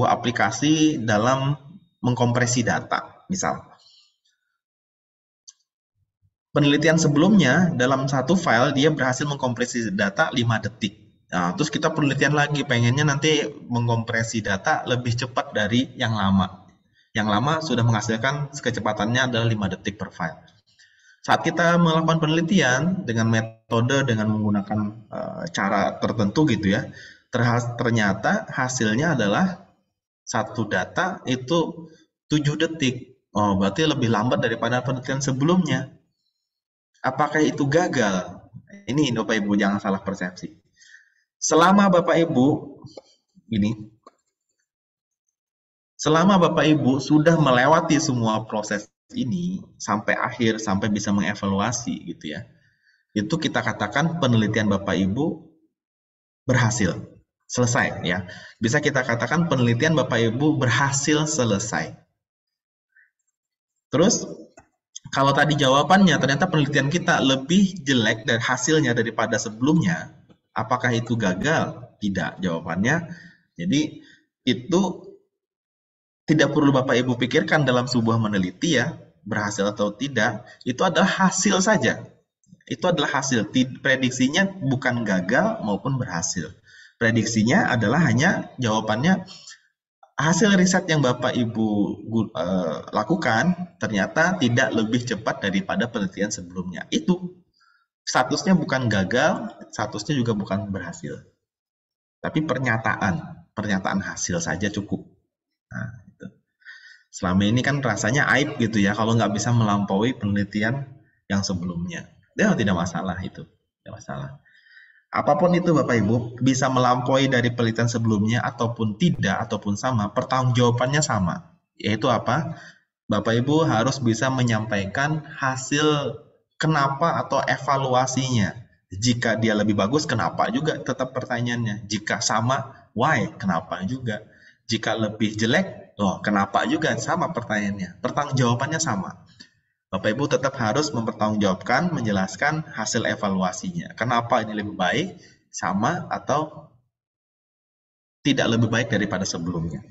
aplikasi dalam mengkompresi data, misal. Penelitian sebelumnya dalam satu file dia berhasil mengkompresi data 5 detik. Nah, terus kita penelitian lagi pengennya nanti mengkompresi data lebih cepat dari yang lama. Yang lama sudah menghasilkan kecepatannya adalah 5 detik per file. Saat kita melakukan penelitian dengan metode dengan menggunakan cara tertentu gitu ya, ternyata hasilnya adalah satu data itu 7 detik. Oh, berarti lebih lambat daripada penelitian sebelumnya. Apakah itu gagal? Ini Bapak Ibu jangan salah persepsi. Selama Bapak Ibu ini Selama Bapak Ibu sudah melewati semua proses ini sampai akhir, sampai bisa mengevaluasi gitu ya, itu kita katakan penelitian Bapak Ibu berhasil, selesai ya. Bisa kita katakan penelitian Bapak Ibu berhasil selesai. Terus kalau tadi jawabannya ternyata penelitian kita lebih jelek dari hasilnya daripada sebelumnya, apakah itu gagal? Tidak, jawabannya. Jadi itu tidak perlu Bapak Ibu pikirkan dalam sebuah meneliti ya, berhasil atau tidak, itu adalah hasil saja. Itu adalah hasil. Prediksinya bukan gagal maupun berhasil. Prediksinya adalah hanya jawabannya hasil riset yang Bapak Ibu lakukan ternyata tidak lebih cepat daripada penelitian sebelumnya. Itu statusnya bukan gagal, statusnya juga bukan berhasil. Tapi pernyataan hasil saja cukup. Nah, itu. Selama ini kan rasanya aib gitu ya kalau nggak bisa melampaui penelitian yang sebelumnya. Ya tidak masalah itu, tidak masalah. Apapun itu Bapak Ibu, bisa melampaui dari penelitian sebelumnya ataupun tidak, ataupun sama, pertanggungjawabannya sama. Yaitu apa? Bapak Ibu harus bisa menyampaikan hasil kenapa atau evaluasinya. Jika dia lebih bagus, kenapa juga tetap pertanyaannya. Jika sama, why? Kenapa juga. Jika lebih jelek, kenapa juga? Sama pertanyaannya. Pertanggungjawabannya sama. Bapak Ibu tetap harus mempertanggungjawabkan, menjelaskan hasil evaluasinya. Kenapa ini lebih baik, sama, atau tidak lebih baik daripada sebelumnya.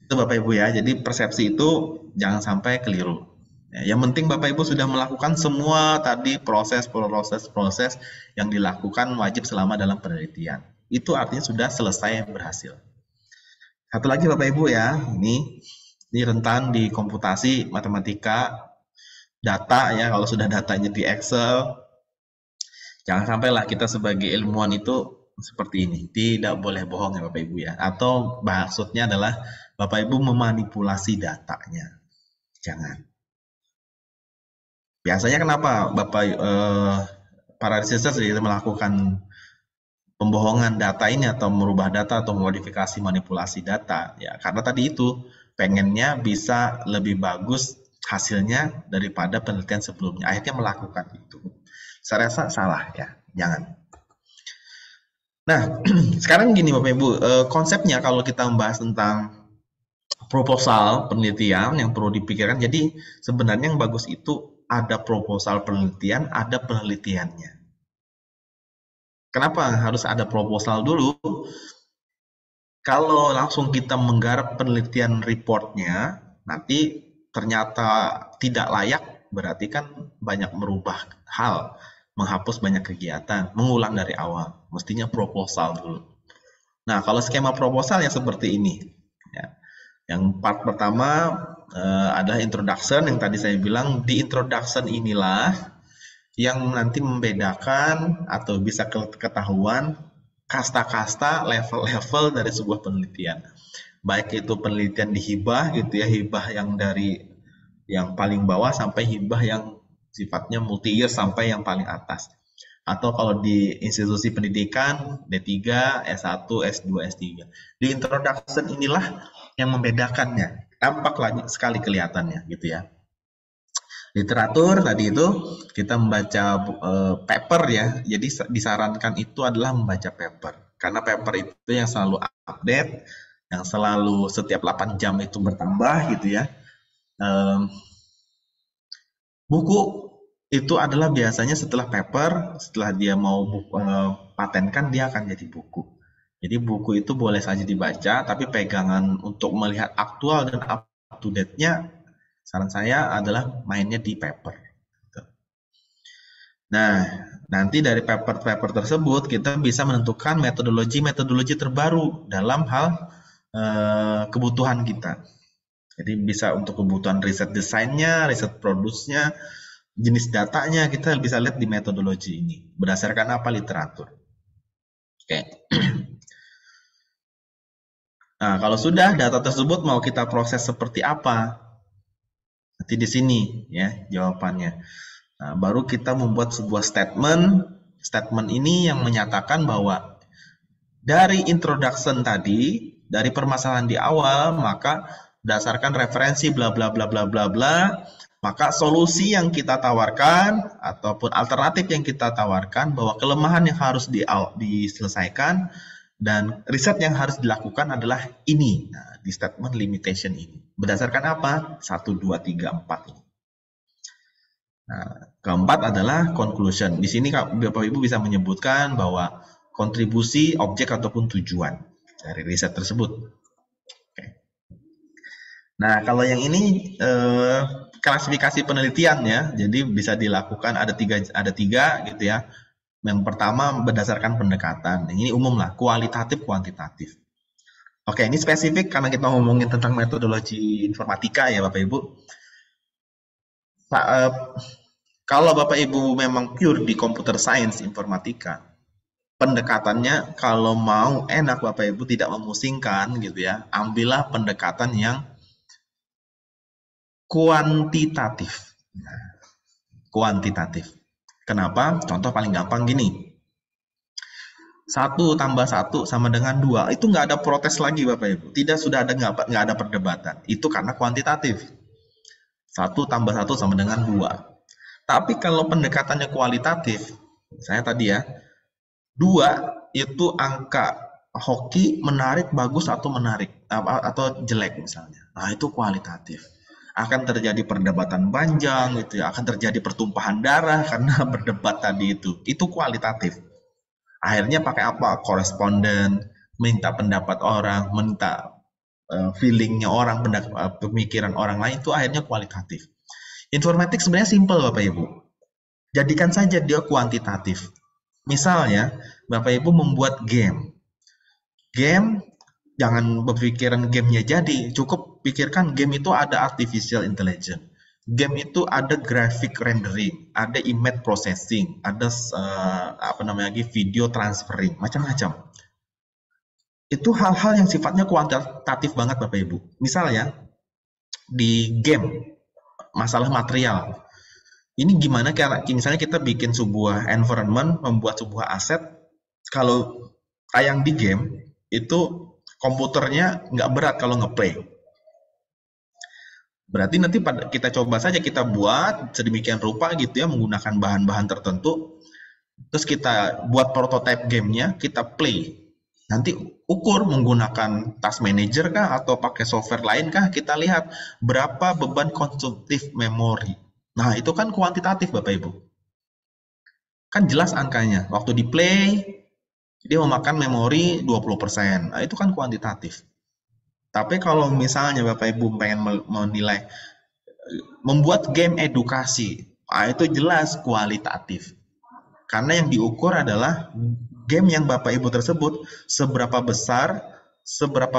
Itu Bapak Ibu ya, jadi persepsi itu jangan sampai keliru. Ya, yang penting Bapak Ibu sudah melakukan semua tadi proses yang dilakukan wajib selama dalam penelitian. Itu artinya sudah selesai berhasil. Satu lagi Bapak Ibu ya, ini rentan di komputasi, matematika, data ya, kalau sudah datanya di Excel, jangan sampailah kita sebagai ilmuwan itu seperti ini. Tidak boleh bohong ya Bapak Ibu ya. Atau maksudnya adalah Bapak Ibu memanipulasi datanya. Jangan. Biasanya kenapa Bapak para researcher melakukan pembohongan data ini atau merubah data atau modifikasi manipulasi data ya karena tadi itu pengennya bisa lebih bagus hasilnya daripada penelitian sebelumnya akhirnya melakukan itu. Saya rasa salah ya, jangan. Nah sekarang gini Bapak Ibu, konsepnya kalau kita membahas tentang proposal penelitian yang perlu dipikirkan, jadi sebenarnya yang bagus itu ada proposal penelitian, ada penelitiannya. Kenapa harus ada proposal dulu? Kalau langsung kita menggarap penelitian reportnya, nanti ternyata tidak layak, berarti kan banyak merubah hal, menghapus banyak kegiatan, mengulang dari awal. Mestinya proposal dulu. Nah, kalau skema proposal yang seperti ini. Ya. Yang part pertama adalah introduction, yang tadi saya bilang, di introduction inilah yang nanti membedakan atau bisa ketahuan kasta-kasta level-level dari sebuah penelitian. Baik itu penelitian di hibah gitu ya, hibah yang dari yang paling bawah sampai hibah yang sifatnya multi year sampai yang paling atas. Atau kalau di institusi pendidikan D3, S1, S2, S3. Di introduction inilah yang membedakannya. Tampak sekali kelihatannya gitu ya. Literatur tadi itu kita membaca paper ya, jadi disarankan itu adalah membaca paper karena paper itu yang selalu update, yang selalu setiap 8 jam itu bertambah gitu ya. Buku itu adalah biasanya setelah paper, setelah dia mau patenkan dia akan jadi buku. Jadi buku itu boleh saja dibaca, tapi pegangan untuk melihat aktual dan up to date-nya saran saya adalah mainnya di paper. Nah, nanti dari paper-paper tersebut kita bisa menentukan metodologi terbaru dalam hal kebutuhan kita. Jadi bisa untuk kebutuhan riset desainnya, riset produksinya, jenis datanya kita bisa lihat di metodologi ini. Berdasarkan apa literatur. Oke. Nah, kalau sudah data tersebut mau kita proses seperti apa? Nanti di sini ya jawabannya. Nah, baru kita membuat sebuah statement. Statement ini yang menyatakan bahwa dari introduction tadi, dari permasalahan di awal, maka berdasarkan referensi bla bla bla bla bla bla, maka solusi yang kita tawarkan ataupun alternatif yang kita tawarkan bahwa kelemahan yang harus diselesaikan dan riset yang harus dilakukan adalah ini. Nah, di statement limitation ini. Berdasarkan apa? 1, 2, 3, 4 ini. Nah, keempat adalah conclusion. Di sini Bapak Ibu bisa menyebutkan bahwa kontribusi, objek ataupun tujuan dari riset tersebut. Oke. Nah, kalau yang ini klasifikasi penelitian ya, jadi bisa dilakukan ada tiga gitu ya. Yang pertama berdasarkan pendekatan. Ini umum lah, kualitatif, kuantitatif. Oke, ini spesifik karena kita ngomongin tentang metodologi informatika ya Bapak Ibu. Kalau Bapak Ibu memang pure di computer science informatika, pendekatannya kalau mau enak Bapak Ibu tidak memusingkan gitu ya, ambillah pendekatan yang kuantitatif. Kuantitatif. Kenapa? Contoh paling gampang gini. 1 tambah 1 sama dengan 2. Itu nggak ada protes lagi Bapak Ibu. Tidak sudah ada nggak ada perdebatan. Itu karena kuantitatif. 1 tambah 1 sama dengan 2. Tapi kalau pendekatannya kualitatif, saya tadi ya, 2 itu angka hoki, menarik, bagus atau menarik atau jelek misalnya. Nah, itu kualitatif. Akan terjadi perdebatan panjang gitu ya, akan terjadi pertumpahan darah karena berdebat tadi itu. Itu kualitatif. Akhirnya pakai apa? Koresponden, minta pendapat orang, minta feelingnya orang, pemikiran orang lain, itu akhirnya kualitatif. Informatik sebenarnya simple Bapak Ibu. Jadikan saja dia kuantitatif. Misalnya, Bapak Ibu membuat game. Game, jangan berpikiran gamenya jadi, cukup pikirkan game itu ada artificial intelligence. Game itu ada graphic rendering, ada image processing, ada video transferring, macam-macam. Itu hal-hal yang sifatnya kuantitatif banget Bapak Ibu. Misalnya di game masalah material. Ini gimana misalnya kita bikin sebuah environment, membuat sebuah aset, kalau tayang di game itu komputernya nggak berat kalau ngeplay. Berarti nanti kita coba saja kita buat sedemikian rupa gitu ya menggunakan bahan-bahan tertentu. Terus kita buat prototype gamenya, kita play. Nanti ukur menggunakan task manager kah atau pakai software lain kah, kita lihat berapa beban konsumtif memori. Nah, itu kan kuantitatif Bapak Ibu. Kan jelas angkanya. Waktu di play, dia memakan memori 20%. Nah, itu kan kuantitatif. Tapi kalau misalnya Bapak Ibu pengen menilai membuat game edukasi, nah itu jelas kualitatif. Karena yang diukur adalah game yang Bapak Ibu tersebut seberapa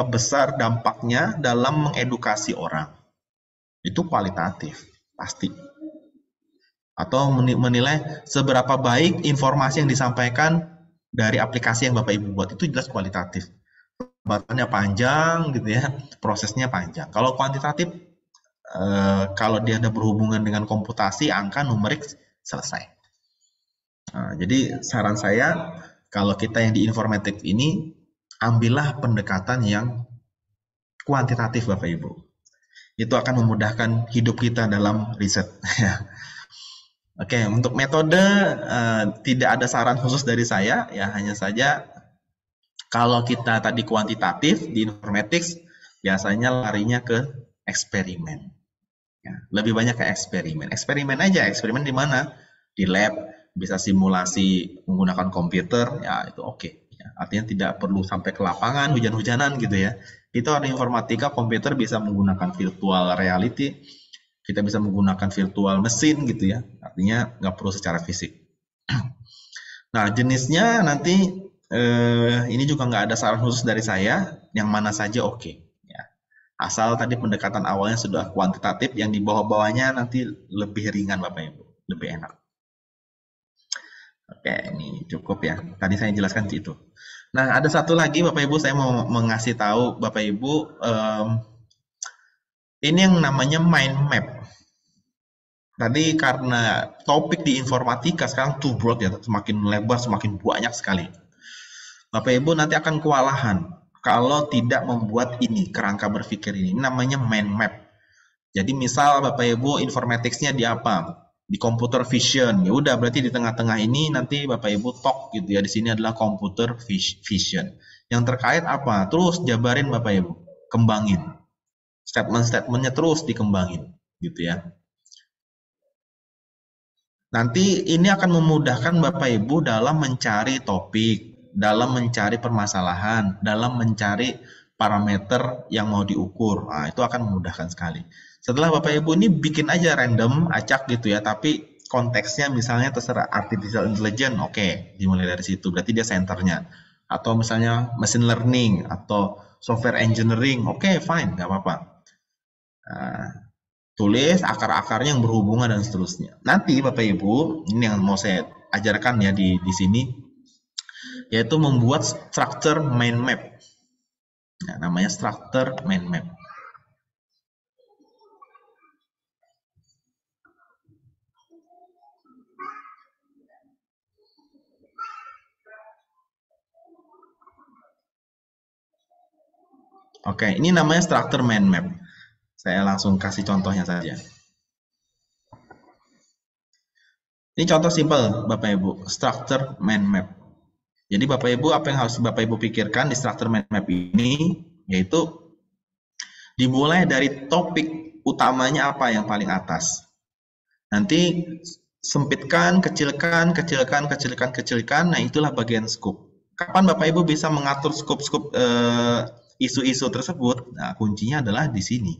besar dampaknya dalam mengedukasi orang. Itu kualitatif, pasti. Atau menilai seberapa baik informasi yang disampaikan dari aplikasi yang Bapak Ibu buat, itu jelas kualitatif. Batannya panjang gitu ya, prosesnya panjang. Kalau kuantitatif, kalau dia ada berhubungan dengan komputasi, angka, numerik, selesai. Nah, jadi saran saya, kalau kita yang di informatik ini, ambillah pendekatan yang kuantitatif Bapak Ibu. Itu akan memudahkan hidup kita dalam riset. Oke, untuk metode tidak ada saran khusus dari saya, ya hanya saja kalau kita tadi kuantitatif di informatics, biasanya larinya ke eksperimen. Ya, lebih banyak ke eksperimen. Eksperimen aja, eksperimen di mana? Di lab, bisa simulasi menggunakan komputer, ya itu oke. Ya, artinya tidak perlu sampai ke lapangan, hujan-hujanan gitu ya. Itu ada informatika, komputer bisa menggunakan virtual reality, kita bisa menggunakan virtual mesin gitu ya. Artinya nggak perlu secara fisik. Nah, jenisnya nanti ini juga nggak ada saran khusus dari saya, yang mana saja oke. Ya. Asal tadi pendekatan awalnya sudah kuantitatif, yang di bawah-bawahnya nanti lebih ringan Bapak Ibu, lebih enak. Oke, ini cukup ya. Tadi saya jelaskan itu. Nah, ada satu lagi Bapak Ibu, saya mau mengasih tahu Bapak Ibu, ini yang namanya mind map. Tadi karena topik di informatika sekarang too broad ya, semakin lebar, semakin banyak sekali. Bapak Ibu nanti akan kewalahan kalau tidak membuat ini, kerangka berpikir ini. Ini namanya mind map. Jadi misal Bapak Ibu informaticsnya di apa? Di computer vision. Ya udah berarti di tengah-tengah ini nanti Bapak Ibu talk gitu ya. Di sini adalah computer vision. Yang terkait apa? Terus jabarin Bapak Ibu, kembangin. Statement-statementnya terus dikembangin gitu ya. Nanti ini akan memudahkan Bapak Ibu dalam mencari topik, dalam mencari permasalahan, dalam mencari parameter yang mau diukur. Nah, itu akan memudahkan sekali. Setelah Bapak Ibu ini bikin aja random, acak gitu ya, tapi konteksnya misalnya terserah artificial intelligence, oke, dimulai dari situ. Berarti dia senternya. Atau misalnya machine learning atau software engineering, oke, fine, nggak apa-apa. Nah, tulis akar-akarnya yang berhubungan dan seterusnya. Nanti Bapak Ibu, ini yang mau saya ajarkan ya di sini, yaitu membuat structure mind map. Nah, namanya structure mind map. Oke, ini namanya structure mind map. Saya langsung kasih contohnya saja. Ini contoh simpel Bapak Ibu, structure mind map. Jadi Bapak Ibu, apa yang harus Bapak Ibu pikirkan di structure mind map ini, yaitu dimulai dari topik utamanya apa yang paling atas. Nanti sempitkan, kecilkan, kecilkan, kecilkan, kecilkan. Nah, itulah bagian scope. Kapan Bapak Ibu bisa mengatur scope-scope isu-isu tersebut? Nah, kuncinya adalah di sini.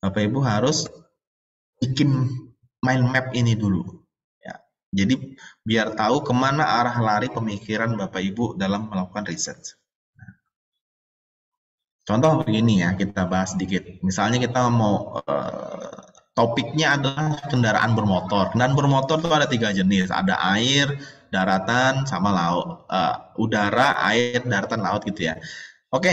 Bapak Ibu harus bikin mind map ini dulu. Ya. Jadi biar tahu kemana arah lari pemikiran Bapak Ibu dalam melakukan riset. Contoh begini ya, kita bahas sedikit. Misalnya kita mau topiknya adalah kendaraan bermotor. Kendaraan bermotor itu ada 3 jenis, ada air, daratan, sama laut. Udara, air, daratan, laut gitu ya. Oke,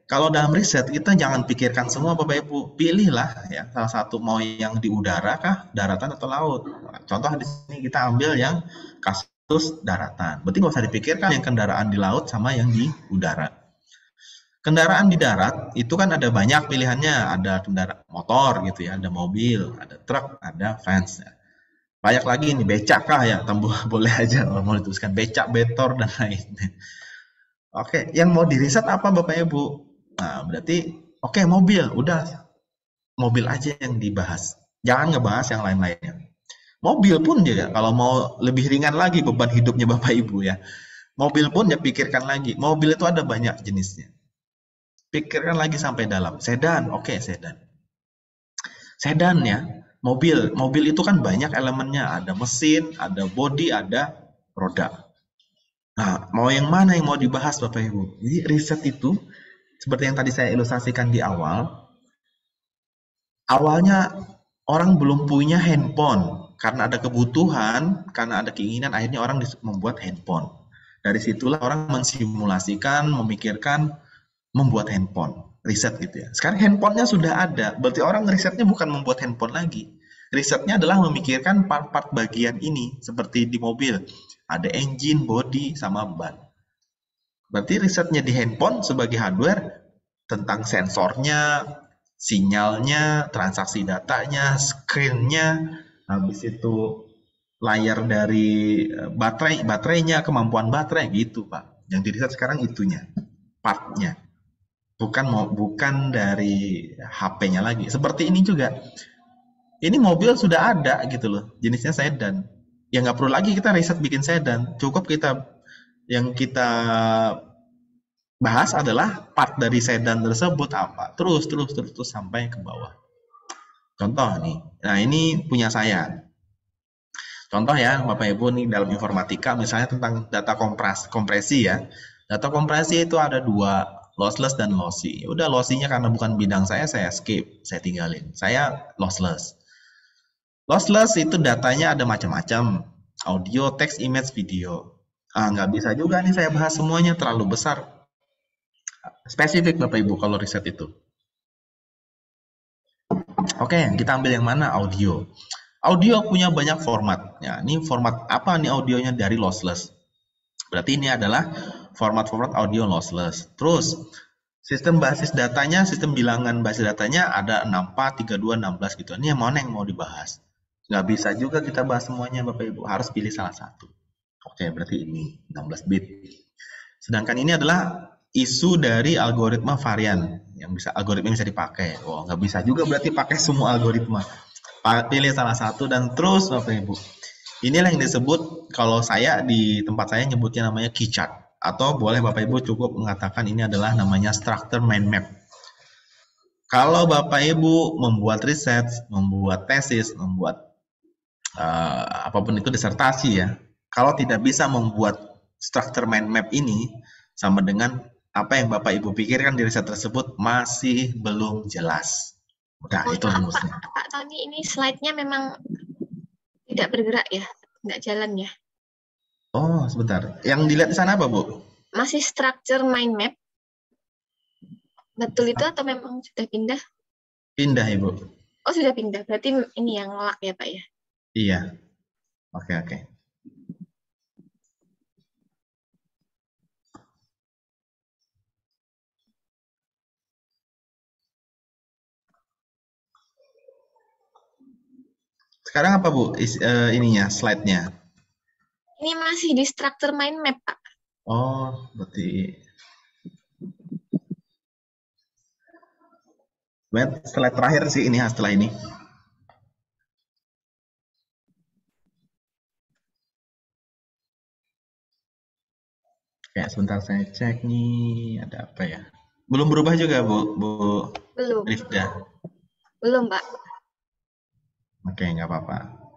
kalau dalam riset kita jangan pikirkan semua Bapak Ibu, pilihlah ya salah satu, mau yang di udara kah, daratan atau laut. Contoh di sini kita ambil yang kasus daratan. Berarti nggak usah dipikirkan yang kendaraan di laut sama yang di udara. Kendaraan di darat itu kan ada banyak pilihannya, ada kendaraan motor gitu ya, ada mobil, ada truk, ada vans. Banyak lagi nih, becak kah ya, tambah boleh aja mau dituliskan becak, betor dan lainnya. Oke, yang mau diriset apa Bapak Ibu? Nah, berarti oke, mobil, udah mobil aja yang dibahas. Jangan ngebahas yang lain-lainnya. Mobil pun juga kalau mau lebih ringan lagi beban hidupnya Bapak Ibu ya. Mobil pun ya pikirkan lagi. Mobil itu ada banyak jenisnya. Pikirkan lagi sampai dalam. Sedan, oke, sedan. Sedan ya, mobil. Mobil itu kan banyak elemennya. Ada mesin, ada bodi, ada roda. Nah, mau yang mana yang mau dibahas Bapak Ibu? Jadi riset itu, seperti yang tadi saya ilustrasikan di awal, awalnya orang belum punya handphone. Karena ada kebutuhan, karena ada keinginan, akhirnya orang membuat handphone. Dari situlah orang mensimulasikan, memikirkan, membuat handphone, riset gitu ya. Sekarang handphonenya sudah ada, berarti orang risetnya bukan membuat handphone lagi. Risetnya adalah memikirkan part-part bagian ini, seperti di mobil. Ada engine, body, sama ban. Berarti risetnya di handphone sebagai hardware tentang sensornya, sinyalnya, transaksi datanya, screen-nya, habis itu layar dari baterainya, kemampuan baterai gitu Pak. Yang diriset sekarang itunya, partnya. Bukan dari HP-nya lagi. Seperti ini juga. Ini mobil sudah ada gitu loh, jenisnya sedan. Ya nggak perlu lagi kita riset bikin sedan. Cukup yang kita bahas adalah part dari sedan tersebut apa. Terus sampai ke bawah. Contoh nih. Nah, ini punya saya. Contoh ya, Bapak Ibu nih dalam informatika misalnya tentang data kompresi ya. Data kompresi itu ada 2, lossless dan lossy. Ya udah, lossy-nya karena bukan bidang saya skip, saya tinggalin. Saya lossless. Lossless itu datanya ada macam-macam. Audio, text, image, video. Nggak bisa juga nih saya bahas semuanya, terlalu besar. Spesifik Bapak Ibu kalau riset itu. Oke, kita ambil yang mana? Audio. Audio punya banyak format. Ya, ini format apa nih audionya dari lossless? Berarti ini adalah format-format audio lossless. Terus, sistem basis datanya, sistem bilangan basis datanya ada 64, 32, 16 gitu. Ini yang mana yang mau dibahas? Nggak bisa juga kita bahas semuanya Bapak Ibu, harus pilih salah satu. Oke, berarti ini 16 bit. Sedangkan ini adalah isu dari algoritma varian yang algoritma yang bisa dipakai. Oh, nggak bisa juga berarti pakai semua algoritma. Pilih salah satu dan terus Bapak Ibu. Inilah yang disebut kalau saya di tempat saya nyebutnya namanya key chart atau boleh Bapak Ibu cukup mengatakan ini adalah namanya structure mind map. Kalau Bapak Ibu membuat riset, membuat tesis, membuat apapun itu disertasi ya, kalau tidak bisa membuat structure mind map ini sama dengan apa yang Bapak Ibu pikirkan di riset tersebut masih belum jelas. Udah, itu rumusnya. Pak Tony, ini slide-nya memang tidak bergerak ya, nggak jalan ya. Oh, sebentar. Yang dilihat di sana apa, Bu? Masih structure mind map. Betul itu atau memang sudah pindah? Pindah, Ibu. Oh, sudah pindah. Berarti ini yang ngelak ya, Pak ya? Iya. Oke. Sekarang apa, Bu? Ininya, slide-nya. Ini masih di structure mind map, Pak. Oh, berarti slide terakhir sih ini setelah ini. Oke, sebentar saya cek nih ada apa ya. Belum berubah juga, Bu Belum. Rifda? Belum, Pak. Oke, nggak apa-apa.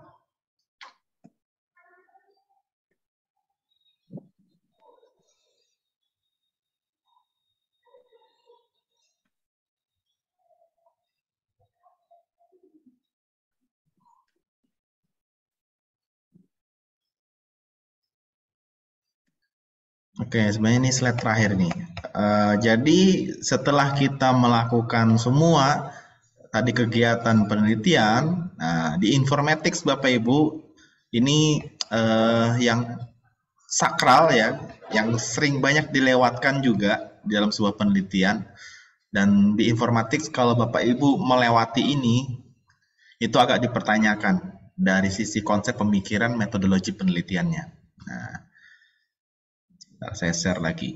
Oke, sebenarnya ini slide terakhir nih. Jadi setelah kita melakukan semua tadi kegiatan penelitian, nah di informatics Bapak Ibu ini yang sakral ya, yang sering banyak dilewatkan juga dalam sebuah penelitian. Dan di informatics kalau Bapak Ibu melewati ini, itu agak dipertanyakan dari sisi konsep pemikiran metodologi penelitiannya. Nah, saya share lagi.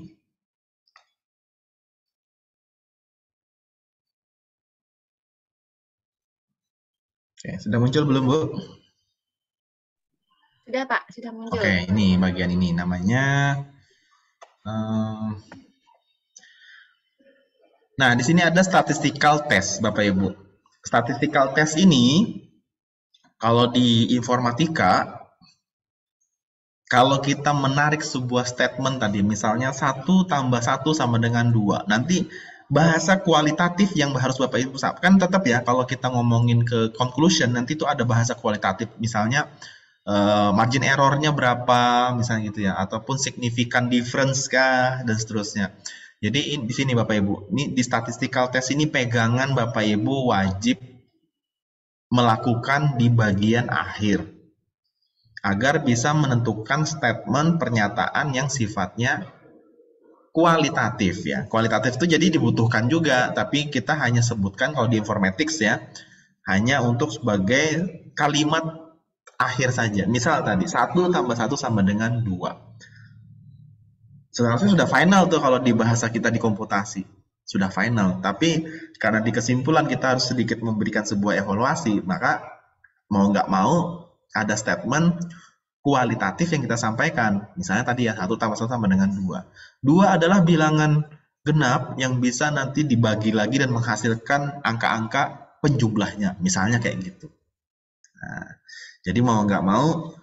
Oke, sudah muncul belum, Bu? Sudah, Pak. Sudah muncul. Oke, ini bagian ini namanya. Nah, di sini ada statistical test, Bapak Ibu. Statistical test ini, kalau di informatika, kalau kita menarik sebuah statement tadi, misalnya 1 tambah 1 sama dengan 2, nanti bahasa kualitatif yang harus Bapak Ibu kan tetap ya, kalau kita ngomongin ke conclusion, nanti itu ada bahasa kualitatif, misalnya margin errornya berapa, misalnya gitu ya, ataupun significant difference kah, dan seterusnya. Jadi di sini Bapak Ibu, ini di statistical test ini pegangan Bapak Ibu wajib melakukan di bagian akhir agar bisa menentukan statement pernyataan yang sifatnya kualitatif ya. Kualitatif itu jadi dibutuhkan juga, tapi kita hanya sebutkan kalau di informatics ya, hanya untuk sebagai kalimat akhir saja. Misal tadi 1 tambah 1 sama dengan 2. Seharusnya sudah final tuh kalau di bahasa kita di komputasi. Sudah final. Tapi karena di kesimpulan kita harus sedikit memberikan sebuah evaluasi, maka mau nggak mau ada statement kualitatif yang kita sampaikan. Misalnya tadi ya 1 tambah 1 sama dengan 2. 2 adalah bilangan genap yang bisa nanti dibagi lagi dan menghasilkan angka-angka penjumlahnya. Misalnya kayak gitu. Nah, jadi mau nggak mau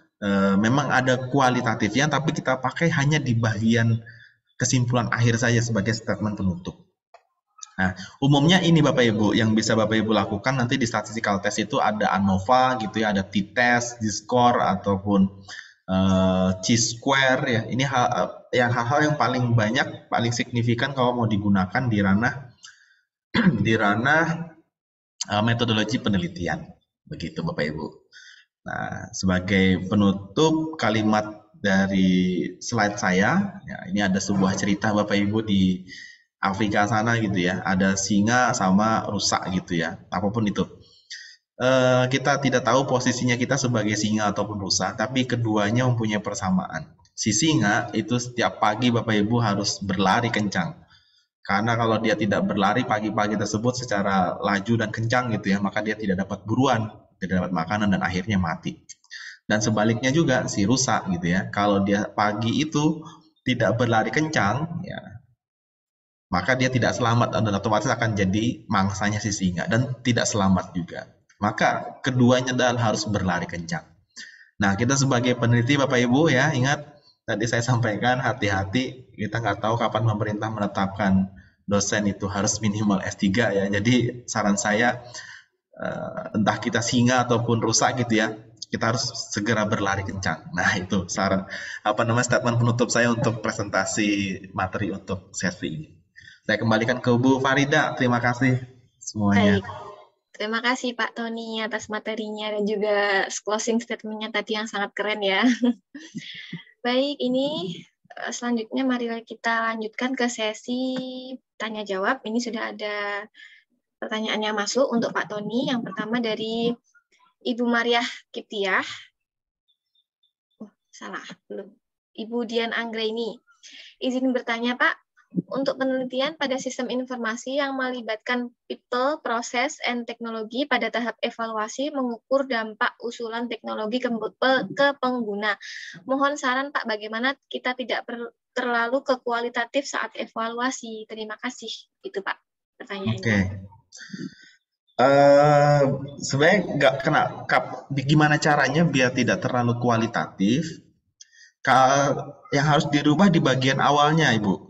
memang ada kualitatifnya, tapi kita pakai hanya di bagian kesimpulan akhir saja sebagai statement penutup. Nah, umumnya ini Bapak Ibu yang bisa Bapak Ibu lakukan nanti di statistical test itu ada ANOVA gitu ya, ada t-test, D-score ataupun chi-square ya. Ini hal-hal yang paling banyak, paling signifikan kalau mau digunakan di ranah di ranah metodologi penelitian. Begitu Bapak Ibu. Nah, sebagai penutup kalimat dari slide saya, ya, ini ada sebuah cerita Bapak Ibu di Afrika sana gitu ya, ada singa sama rusa gitu ya, apapun itu. Kita tidak tahu posisinya kita sebagai singa ataupun rusa, tapi keduanya mempunyai persamaan. Si singa itu setiap pagi Bapak Ibu harus berlari kencang. Karena kalau dia tidak berlari pagi-pagi tersebut secara laju dan kencang gitu ya, maka dia tidak dapat buruan, tidak dapat makanan dan akhirnya mati. Dan sebaliknya juga si rusa gitu ya, kalau dia pagi itu tidak berlari kencang, ya maka dia tidak selamat dan otomatis akan jadi mangsanya si singa dan tidak selamat juga. Maka keduanya harus berlari kencang. Nah, kita sebagai peneliti Bapak Ibu ya, ingat tadi saya sampaikan hati-hati, kita nggak tahu kapan pemerintah menetapkan dosen itu harus minimal S3 ya. Jadi saran saya entah kita singa ataupun rusa gitu ya, kita harus segera berlari kencang. Nah, itu saran statement penutup saya untuk presentasi materi untuk sesi ini. Saya kembalikan ke Bu Farida. Terima kasih semuanya. Baik. Terima kasih Pak Tony atas materinya dan juga closing statement-nya tadi yang sangat keren ya. Baik, ini selanjutnya mari kita lanjutkan ke sesi tanya jawab. Ini sudah ada pertanyaan yang masuk untuk Pak Tony. Yang pertama dari Ibu Mariah Kiptiah. Salah, belum. Ibu Dian Anggraini. Izin bertanya Pak, untuk penelitian pada sistem informasi yang melibatkan people, proses, and teknologi pada tahap evaluasi mengukur dampak usulan teknologi ke pengguna. Mohon saran Pak, bagaimana kita tidak terlalu ke kualitatif saat evaluasi. Terima kasih. Itu Pak pertanyaannya. Oke. Sebenarnya nggak kena gimana caranya biar tidak terlalu kualitatif. Yang harus dirubah di bagian awalnya, Ibu.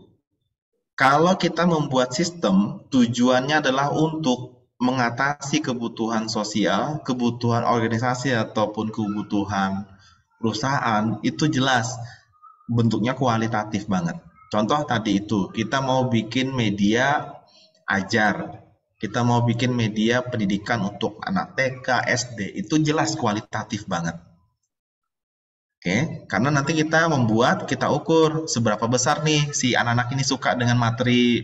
Kalau kita membuat sistem, tujuannya adalah untuk mengatasi kebutuhan sosial, kebutuhan organisasi, ataupun kebutuhan perusahaan, itu jelas bentuknya kualitatif banget. Contoh tadi itu, kita mau bikin media ajar, kita mau bikin media pendidikan untuk anak TK, SD, itu jelas kualitatif banget. Oke, karena nanti kita ukur seberapa besar nih si anak-anak ini suka dengan materi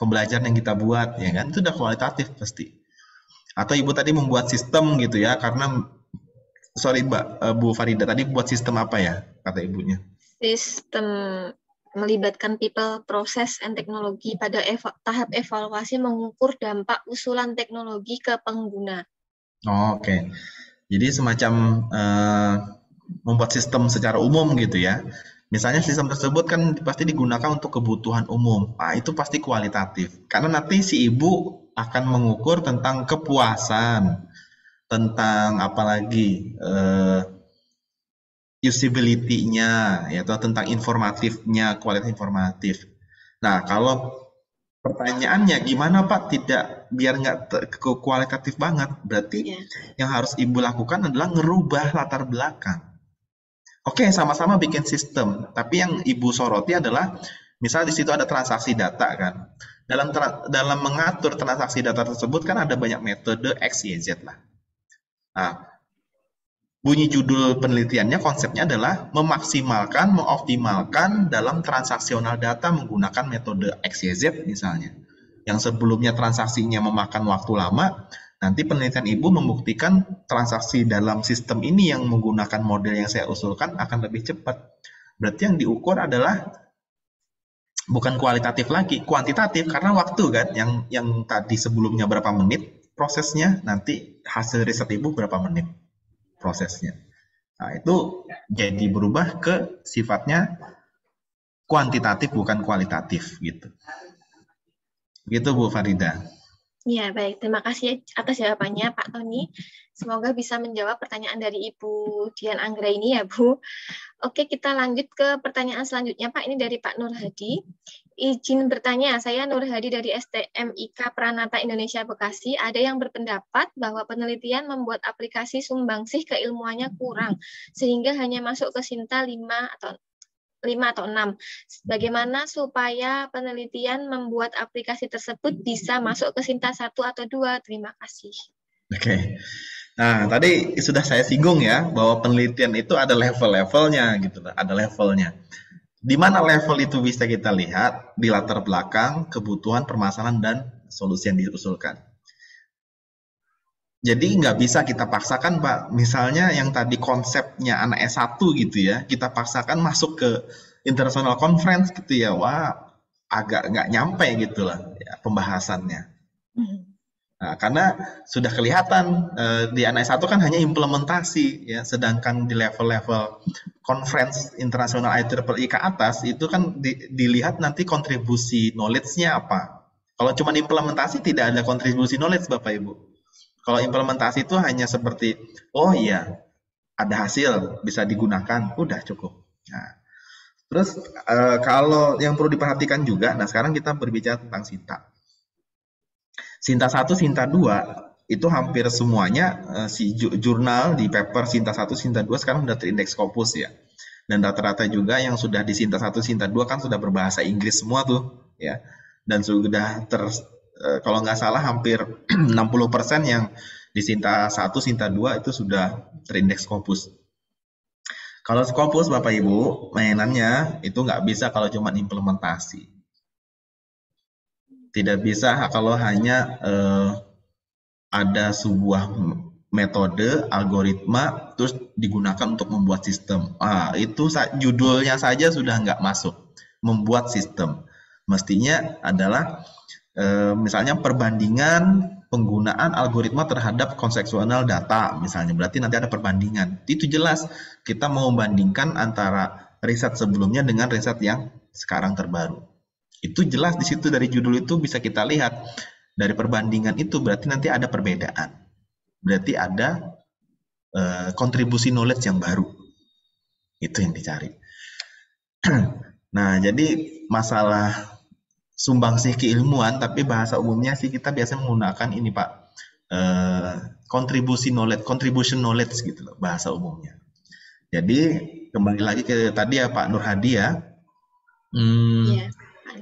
pembelajaran yang kita buat, ya kan? Itu udah kualitatif pasti. Atau Ibu tadi membuat sistem gitu ya, karena sorry Bu Farida tadi buat sistem apa ya kata Ibunya? Sistem melibatkan people, proses, and teknologi pada tahap evaluasi mengukur dampak usulan teknologi ke pengguna. Oke. Jadi semacam membuat sistem secara umum gitu ya. Misalnya sistem tersebut kan pasti digunakan untuk kebutuhan umum. Nah, itu pasti kualitatif. Karena nanti si ibu akan mengukur tentang kepuasan, tentang apalagi usability-nya, ya, atau tentang informatifnya, kualitas informatif. Nah, kalau pertanyaannya gimana Pak tidak biar nggak kualitatif banget, berarti yang harus ibu lakukan adalah ngerubah latar belakang. Oke, sama-sama bikin sistem, tapi yang ibu soroti adalah misal di situ ada transaksi data kan. Dalam mengatur transaksi data tersebut kan ada banyak metode X, Y, Z lah. Nah, bunyi judul penelitiannya konsepnya adalah memaksimalkan, mengoptimalkan dalam transaksional data menggunakan metode X, Y, Z misalnya. Yang sebelumnya transaksinya memakan waktu lama, nanti penelitian ibu membuktikan transaksi dalam sistem ini yang menggunakan model yang saya usulkan akan lebih cepat. Berarti yang diukur adalah bukan kualitatif lagi, kuantitatif karena waktu kan, yang tadi sebelumnya berapa menit prosesnya, nanti hasil riset ibu berapa menit prosesnya. Nah, itu jadi berubah ke sifatnya kuantitatif bukan kualitatif gitu. Gitu Bu Farida. Ya, baik. Terima kasih atas jawabannya, Pak Tony. Semoga bisa menjawab pertanyaan dari Ibu Dian Anggra ini ya, Bu. Oke, kita lanjut ke pertanyaan selanjutnya, Pak. Ini dari Pak Nur Hadi. Izin bertanya, saya Nur Hadi dari STMIK Pranata Indonesia Bekasi. Ada yang berpendapat bahwa penelitian membuat aplikasi sumbangsih keilmuannya kurang, sehingga hanya masuk ke Sinta 5 atau 6. Bagaimana supaya penelitian membuat aplikasi tersebut bisa masuk ke Sinta 1 atau 2? Terima kasih. Oke. Nah, tadi sudah saya singgung ya, bahwa penelitian itu ada level-levelnya gitu, ada levelnya. Di mana level itu bisa kita lihat di latar belakang kebutuhan, permasalahan, dan solusi yang diusulkan. Jadi nggak bisa kita paksakan, Pak. Misalnya yang tadi konsepnya anak S1 gitu ya, kita paksakan masuk ke international conference gitu ya, wah agak nggak nyampe gitu lah ya, pembahasannya. Nah, karena sudah kelihatan di anak S1 kan hanya implementasi ya, sedangkan di level-level conference internasional IEEE ke atas itu kan dilihat nanti kontribusi knowledge-nya apa. Kalau cuma implementasi tidak ada kontribusi knowledge Bapak Ibu. Kalau implementasi itu hanya seperti, oh iya, ada hasil, bisa digunakan, udah cukup. Nah, terus kalau yang perlu diperhatikan juga, nah sekarang kita berbicara tentang Sinta. Sinta 1, Sinta 2, itu hampir semuanya si jurnal di paper Sinta 1, Sinta 2 sekarang sudah terindeks Scopus ya. Dan rata-rata juga yang sudah di Sinta 1, Sinta 2 kan sudah berbahasa Inggris semua tuh, ya. Dan sudah kalau nggak salah hampir 60% yang di Sinta 1, Sinta 2 itu sudah terindeks Scopus. Kalau Scopus Bapak Ibu, mainannya itu nggak bisa kalau cuma implementasi. Tidak bisa kalau hanya ada sebuah metode, algoritma, terus digunakan untuk membuat sistem. Itu judulnya saja sudah nggak masuk, membuat sistem. Mestinya adalah misalnya perbandingan penggunaan algoritma terhadap konsepsional data, misalnya. Berarti nanti ada perbandingan. Itu jelas kita mau membandingkan antara riset sebelumnya dengan riset yang sekarang terbaru. Itu jelas di situ dari judul itu bisa kita lihat. Dari perbandingan itu berarti nanti ada perbedaan. Berarti ada kontribusi knowledge yang baru. Itu yang dicari. Nah, jadi masalah sumbangsih keilmuan, tapi bahasa umumnya sih kita biasa menggunakan ini Pak, contribution knowledge gitu loh bahasa umumnya. Jadi kembali lagi ke tadi ya Pak Nur Hadi ya,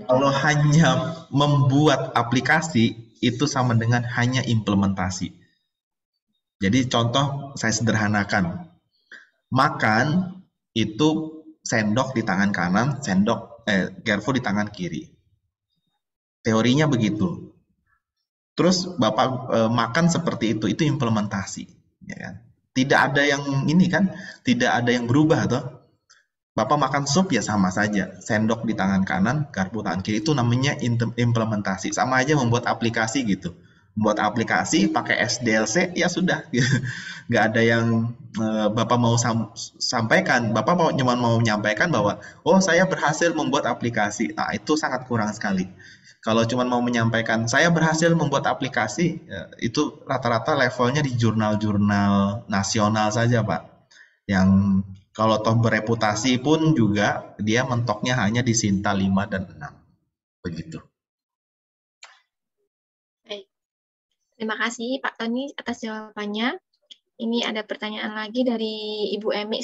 kalau hanya membuat aplikasi itu sama dengan hanya implementasi. Jadi contoh saya sederhanakan, makan itu sendok di tangan kanan, garpu di tangan kiri. Teorinya begitu. Terus Bapak makan seperti itu implementasi, ya kan? Tidak ada yang ini kan, tidak ada yang berubah toh. Bapak makan sup ya sama saja, sendok di tangan kanan, garpu tangan kiri, itu namanya implementasi. Sama aja membuat aplikasi gitu. Membuat aplikasi pakai SDLC ya sudah, nggak ada yang Bapak mau sampaikan. Bapak cuma mau menyampaikan bahwa oh saya berhasil membuat aplikasi. Nah itu sangat kurang sekali. Kalau cuma mau menyampaikan saya berhasil membuat aplikasi, itu rata-rata levelnya di jurnal-jurnal nasional saja Pak. Yang kalau toh bereputasi pun juga dia mentoknya hanya di Sinta 5 dan 6. Begitu. Baik. Terima kasih Pak Tony atas jawabannya. Ini ada pertanyaan lagi dari Ibu Emi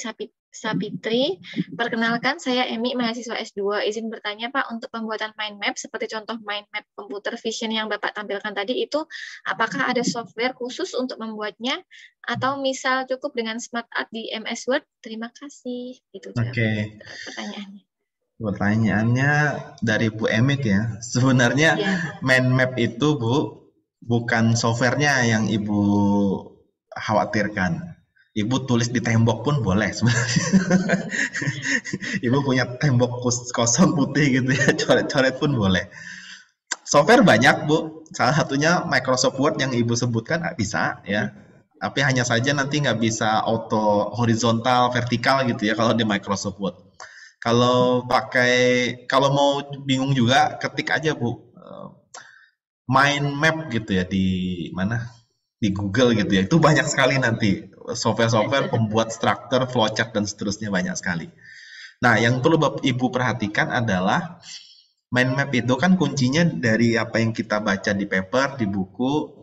Sapitri. Perkenalkan, saya Emi, mahasiswa S2. Izin bertanya Pak, untuk pembuatan mind map, seperti contoh mind map computer vision yang Bapak tampilkan tadi, itu apakah ada software khusus untuk membuatnya? Atau misal cukup dengan Smart Art di MS Word? Terima kasih. Itu pertanyaannya. Pertanyaannya dari Bu Emik ya. Sebenarnya mind map itu Bu, bukan softwarenya yang Ibu khawatirkan. Ibu tulis di tembok pun boleh sebenarnya. Ibu punya tembok kosong putih gitu ya, coret-coret pun boleh. Software banyak Bu, salah satunya Microsoft Word yang Ibu sebutkan bisa ya. Tapi hanya saja nanti nggak bisa auto horizontal, vertikal gitu ya kalau di Microsoft Word. Kalau mau bingung juga, ketik aja Bu. mind map gitu ya di mana? Di Google gitu ya. Itu banyak sekali nanti software-software pembuat struktur, flowchart dan seterusnya banyak sekali. Nah, yang perlu Bapak Ibu perhatikan adalah mind map itu kan kuncinya dari apa yang kita baca di paper, di buku.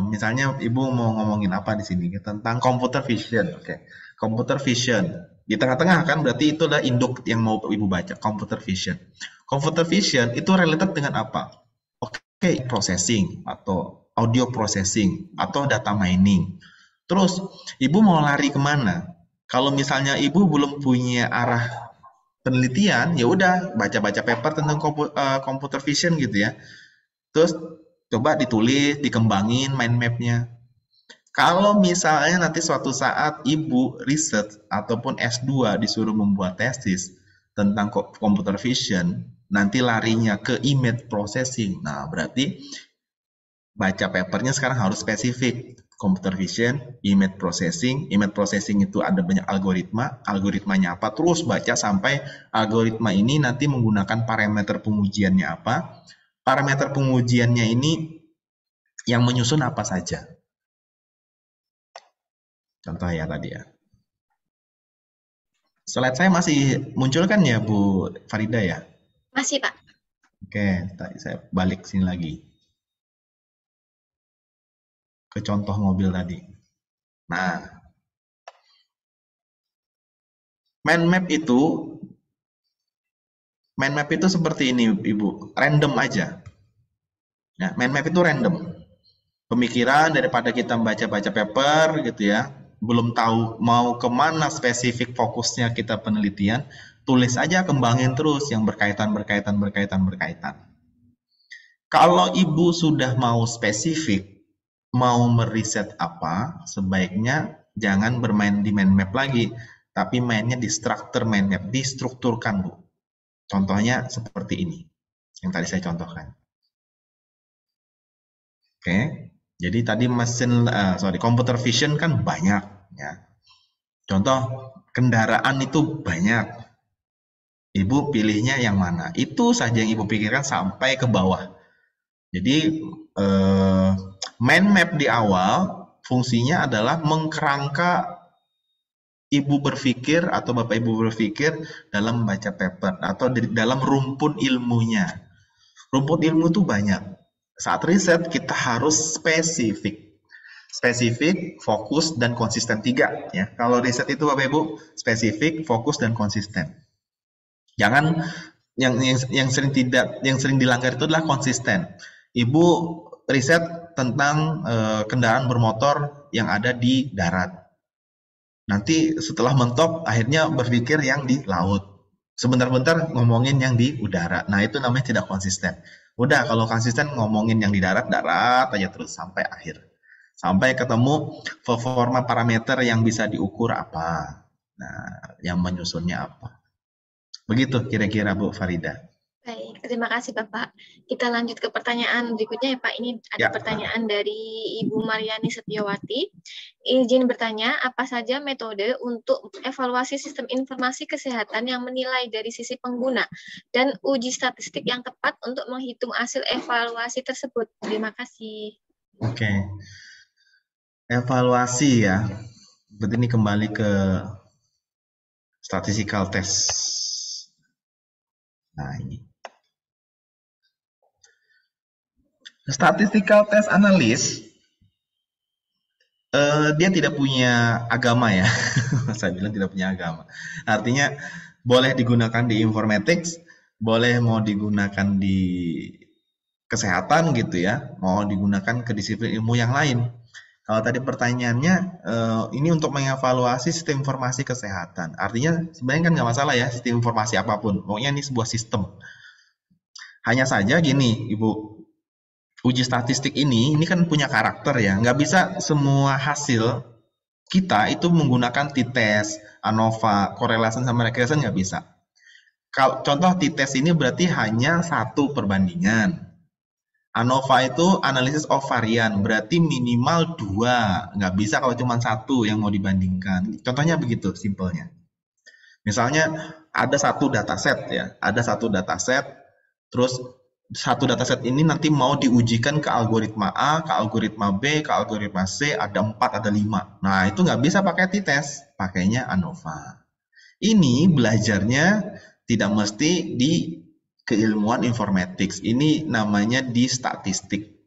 Misalnya Ibu mau ngomongin apa di sini tentang computer vision. Oke. Computer vision. Di tengah-tengah kan berarti itu adalah induk yang mau Ibu baca, computer vision. Computer vision itu related dengan apa? Oke, processing atau audio processing atau data mining. Terus, Ibu mau lari kemana? Kalau misalnya Ibu belum punya arah penelitian, ya udah baca-baca paper tentang computer vision gitu ya. Terus coba ditulis, dikembangin mind map-nya. Kalau misalnya nanti suatu saat Ibu riset ataupun S2 disuruh membuat tesis tentang computer vision, nanti larinya ke image processing. Nah, berarti baca papernya sekarang harus spesifik. Computer vision, image processing itu ada banyak algoritma, algoritmanya apa, terus baca sampai algoritma ini nanti menggunakan parameter pengujiannya apa, parameter pengujiannya ini yang menyusun apa saja. Contoh ya tadi ya. Slide saya masih muncul kan ya Bu Farida ya? Masih, Pak. Oke, tadi saya balik sini lagi. Ke contoh mobil tadi. Nah, mind map itu seperti ini Ibu, random aja. Ya, mind map itu random. Pemikiran daripada kita baca-baca paper gitu ya, belum tahu mau kemana spesifik fokusnya kita penelitian, tulis aja, kembangin terus yang berkaitan. Kalau Ibu sudah mau spesifik, mau meriset apa, sebaiknya jangan bermain di mind map lagi, tapi mainnya di struktur mind map, distrukturkan Bu. Contohnya seperti ini, yang tadi saya contohkan. Oke, jadi tadi computer vision kan banyak ya. Contoh kendaraan itu banyak. Ibu pilihnya yang mana? Itu saja yang Ibu pikirkan sampai ke bawah. Jadi mind map di awal fungsinya adalah mengkerangka Ibu berpikir atau Bapak Ibu berpikir dalam membaca paper atau dalam rumpun ilmunya. Rumpun ilmu itu banyak. Saat riset kita harus spesifik. Spesifik, fokus, dan konsisten 3 ya. Kalau riset itu Bapak Ibu spesifik, fokus, dan konsisten. Jangan yang sering dilanggar itu adalah konsisten. Ibu riset tentang kendaraan bermotor yang ada di darat. Nanti setelah mentok akhirnya berpikir yang di laut. Sebentar-bentar ngomongin yang di udara. Nah, itu namanya tidak konsisten. Udah, kalau konsisten ngomongin yang di darat aja terus sampai akhir. Sampai ketemu performa parameter yang bisa diukur apa. Nah, yang menyusunnya apa. Begitu kira-kira Bu Farida. Baik, terima kasih Bapak. Kita lanjut ke pertanyaan berikutnya ya Pak. Ini ada pertanyaan dari Ibu Mariani Setiawati. Izin bertanya, apa saja metode untuk evaluasi sistem informasi kesehatan yang menilai dari sisi pengguna dan uji statistik yang tepat untuk menghitung hasil evaluasi tersebut? Terima kasih. Oke. Evaluasi ya. Berarti ini kembali ke statistical test. Nah, ini. Statistical test analyst dia tidak punya agama ya. Saya bilang tidak punya agama. Artinya boleh digunakan di informatics, boleh mau digunakan di kesehatan gitu ya, mau digunakan ke disiplin ilmu yang lain. Kalau tadi pertanyaannya, ini untuk mengevaluasi sistem informasi kesehatan. Artinya sebenarnya kan nggak masalah ya sistem informasi apapun. Pokoknya ini sebuah sistem. Hanya saja gini, Ibu, uji statistik ini kan punya karakter ya. Nggak bisa semua hasil kita itu menggunakan t-test, ANOVA, correlation sama regression nggak bisa. Kalau contoh t-test ini berarti hanya 1 perbandingan. ANOVA itu analisis of varian, berarti minimal 2. Nggak bisa kalau cuma 1 yang mau dibandingkan. Contohnya begitu, simpelnya. Misalnya ada satu dataset ya, terus satu dataset ini nanti mau diujikan ke algoritma A, ke algoritma B, ke algoritma C, ada 4, ada 5. Nah, itu nggak bisa pakai t-test, pakainya ANOVA. Ini belajarnya tidak mesti di keilmuan informatics. Ini namanya di statistik.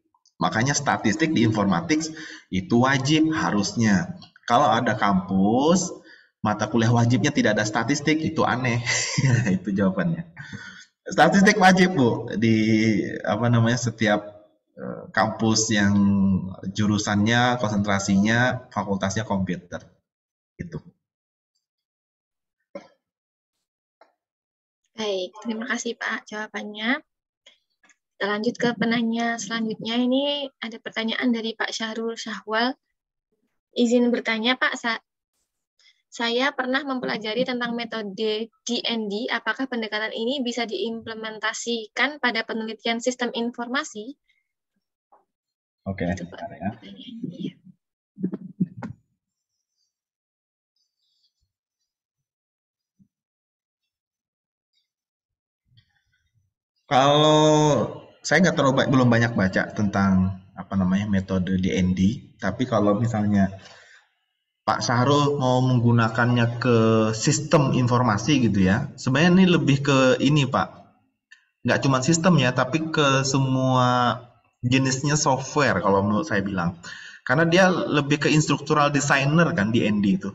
Makanya statistik di informatics itu wajib harusnya. Kalau ada kampus, mata kuliah wajibnya tidak ada statistik, itu aneh. Itu jawabannya. Statistik wajib, Bu, di apa namanya setiap kampus yang jurusannya, konsentrasinya, fakultasnya komputer. Itu. Baik, terima kasih Pak jawabannya. Kita lanjut ke penanya selanjutnya. Ini ada pertanyaan dari Pak Syahrul Syahwal. Izin bertanya Pak, saya pernah mempelajari tentang metode DND. Apakah pendekatan ini bisa diimplementasikan pada penelitian sistem informasi? Oke, Itu Pak ya. pertanyaannya. Kalau saya nggak terlalu belum banyak baca tentang apa namanya metode DND, tapi kalau misalnya Pak Sahrul mau menggunakannya ke sistem informasi gitu ya, sebenarnya ini lebih ke ini Pak, nggak cuma sistem ya, tapi ke semua jenisnya software kalau menurut saya bilang, karena dia lebih ke instructional designer kan DND itu,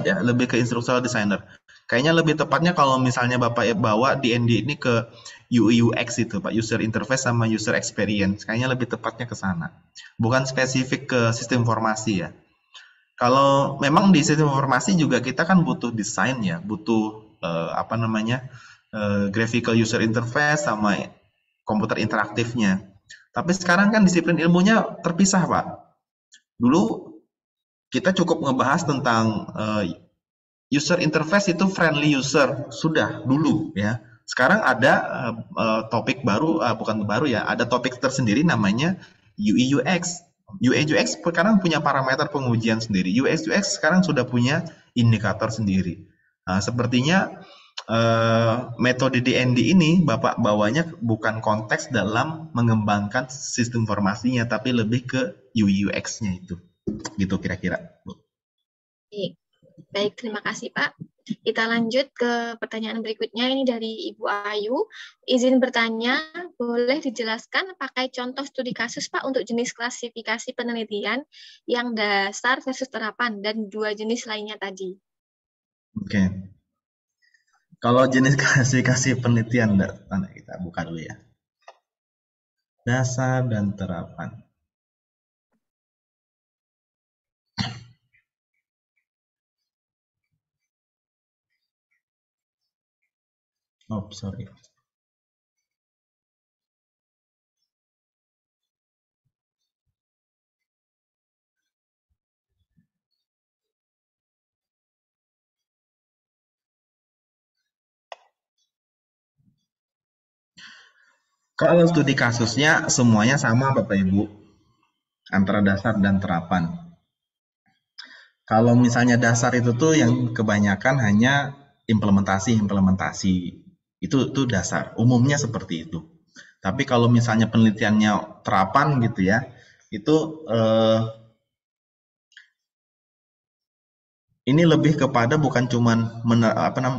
ya lebih ke instructional designer. Kayaknya lebih tepatnya kalau misalnya Bapak bawa DND ini ke UI UX itu Pak, user interface sama user experience. Kayaknya lebih tepatnya ke sana. Bukan spesifik ke sistem informasi ya. Kalau memang di sistem informasi juga kita kan butuh desain ya, butuh apa namanya? Graphical user interface sama komputer interaktifnya. Tapi sekarang kan disiplin ilmunya terpisah, Pak. Dulu kita cukup ngebahas tentang user interface itu friendly user sudah dulu ya. Sekarang ada topik baru, bukan baru ya, ada topik tersendiri namanya UI UX. UI UX sekarang punya parameter pengujian sendiri. UX UX sekarang sudah punya indikator sendiri. Nah, sepertinya metode DND ini Bapak bawanya bukan konteks dalam mengembangkan sistem informasinya, tapi lebih ke UI UX-nya itu. Gitu kira-kira. Baik, terima kasih Pak. Kita lanjut ke pertanyaan berikutnya. Ini dari Ibu Ayu. Izin bertanya, boleh dijelaskan pakai contoh studi kasus Pak untuk jenis klasifikasi penelitian yang dasar versus terapan dan dua jenis lainnya tadi. Oke. Kalau jenis klasifikasi penelitian, kita buka dulu ya. Dasar dan terapan. Oh, sorry. Kalau studi kasusnya semuanya sama Bapak Ibu, antara dasar dan terapan. Kalau misalnya dasar itu tuh yang kebanyakan hanya implementasi. Itu dasar. Umumnya seperti itu. Tapi kalau misalnya penelitiannya terapan gitu ya, itu ini lebih kepada bukan cuman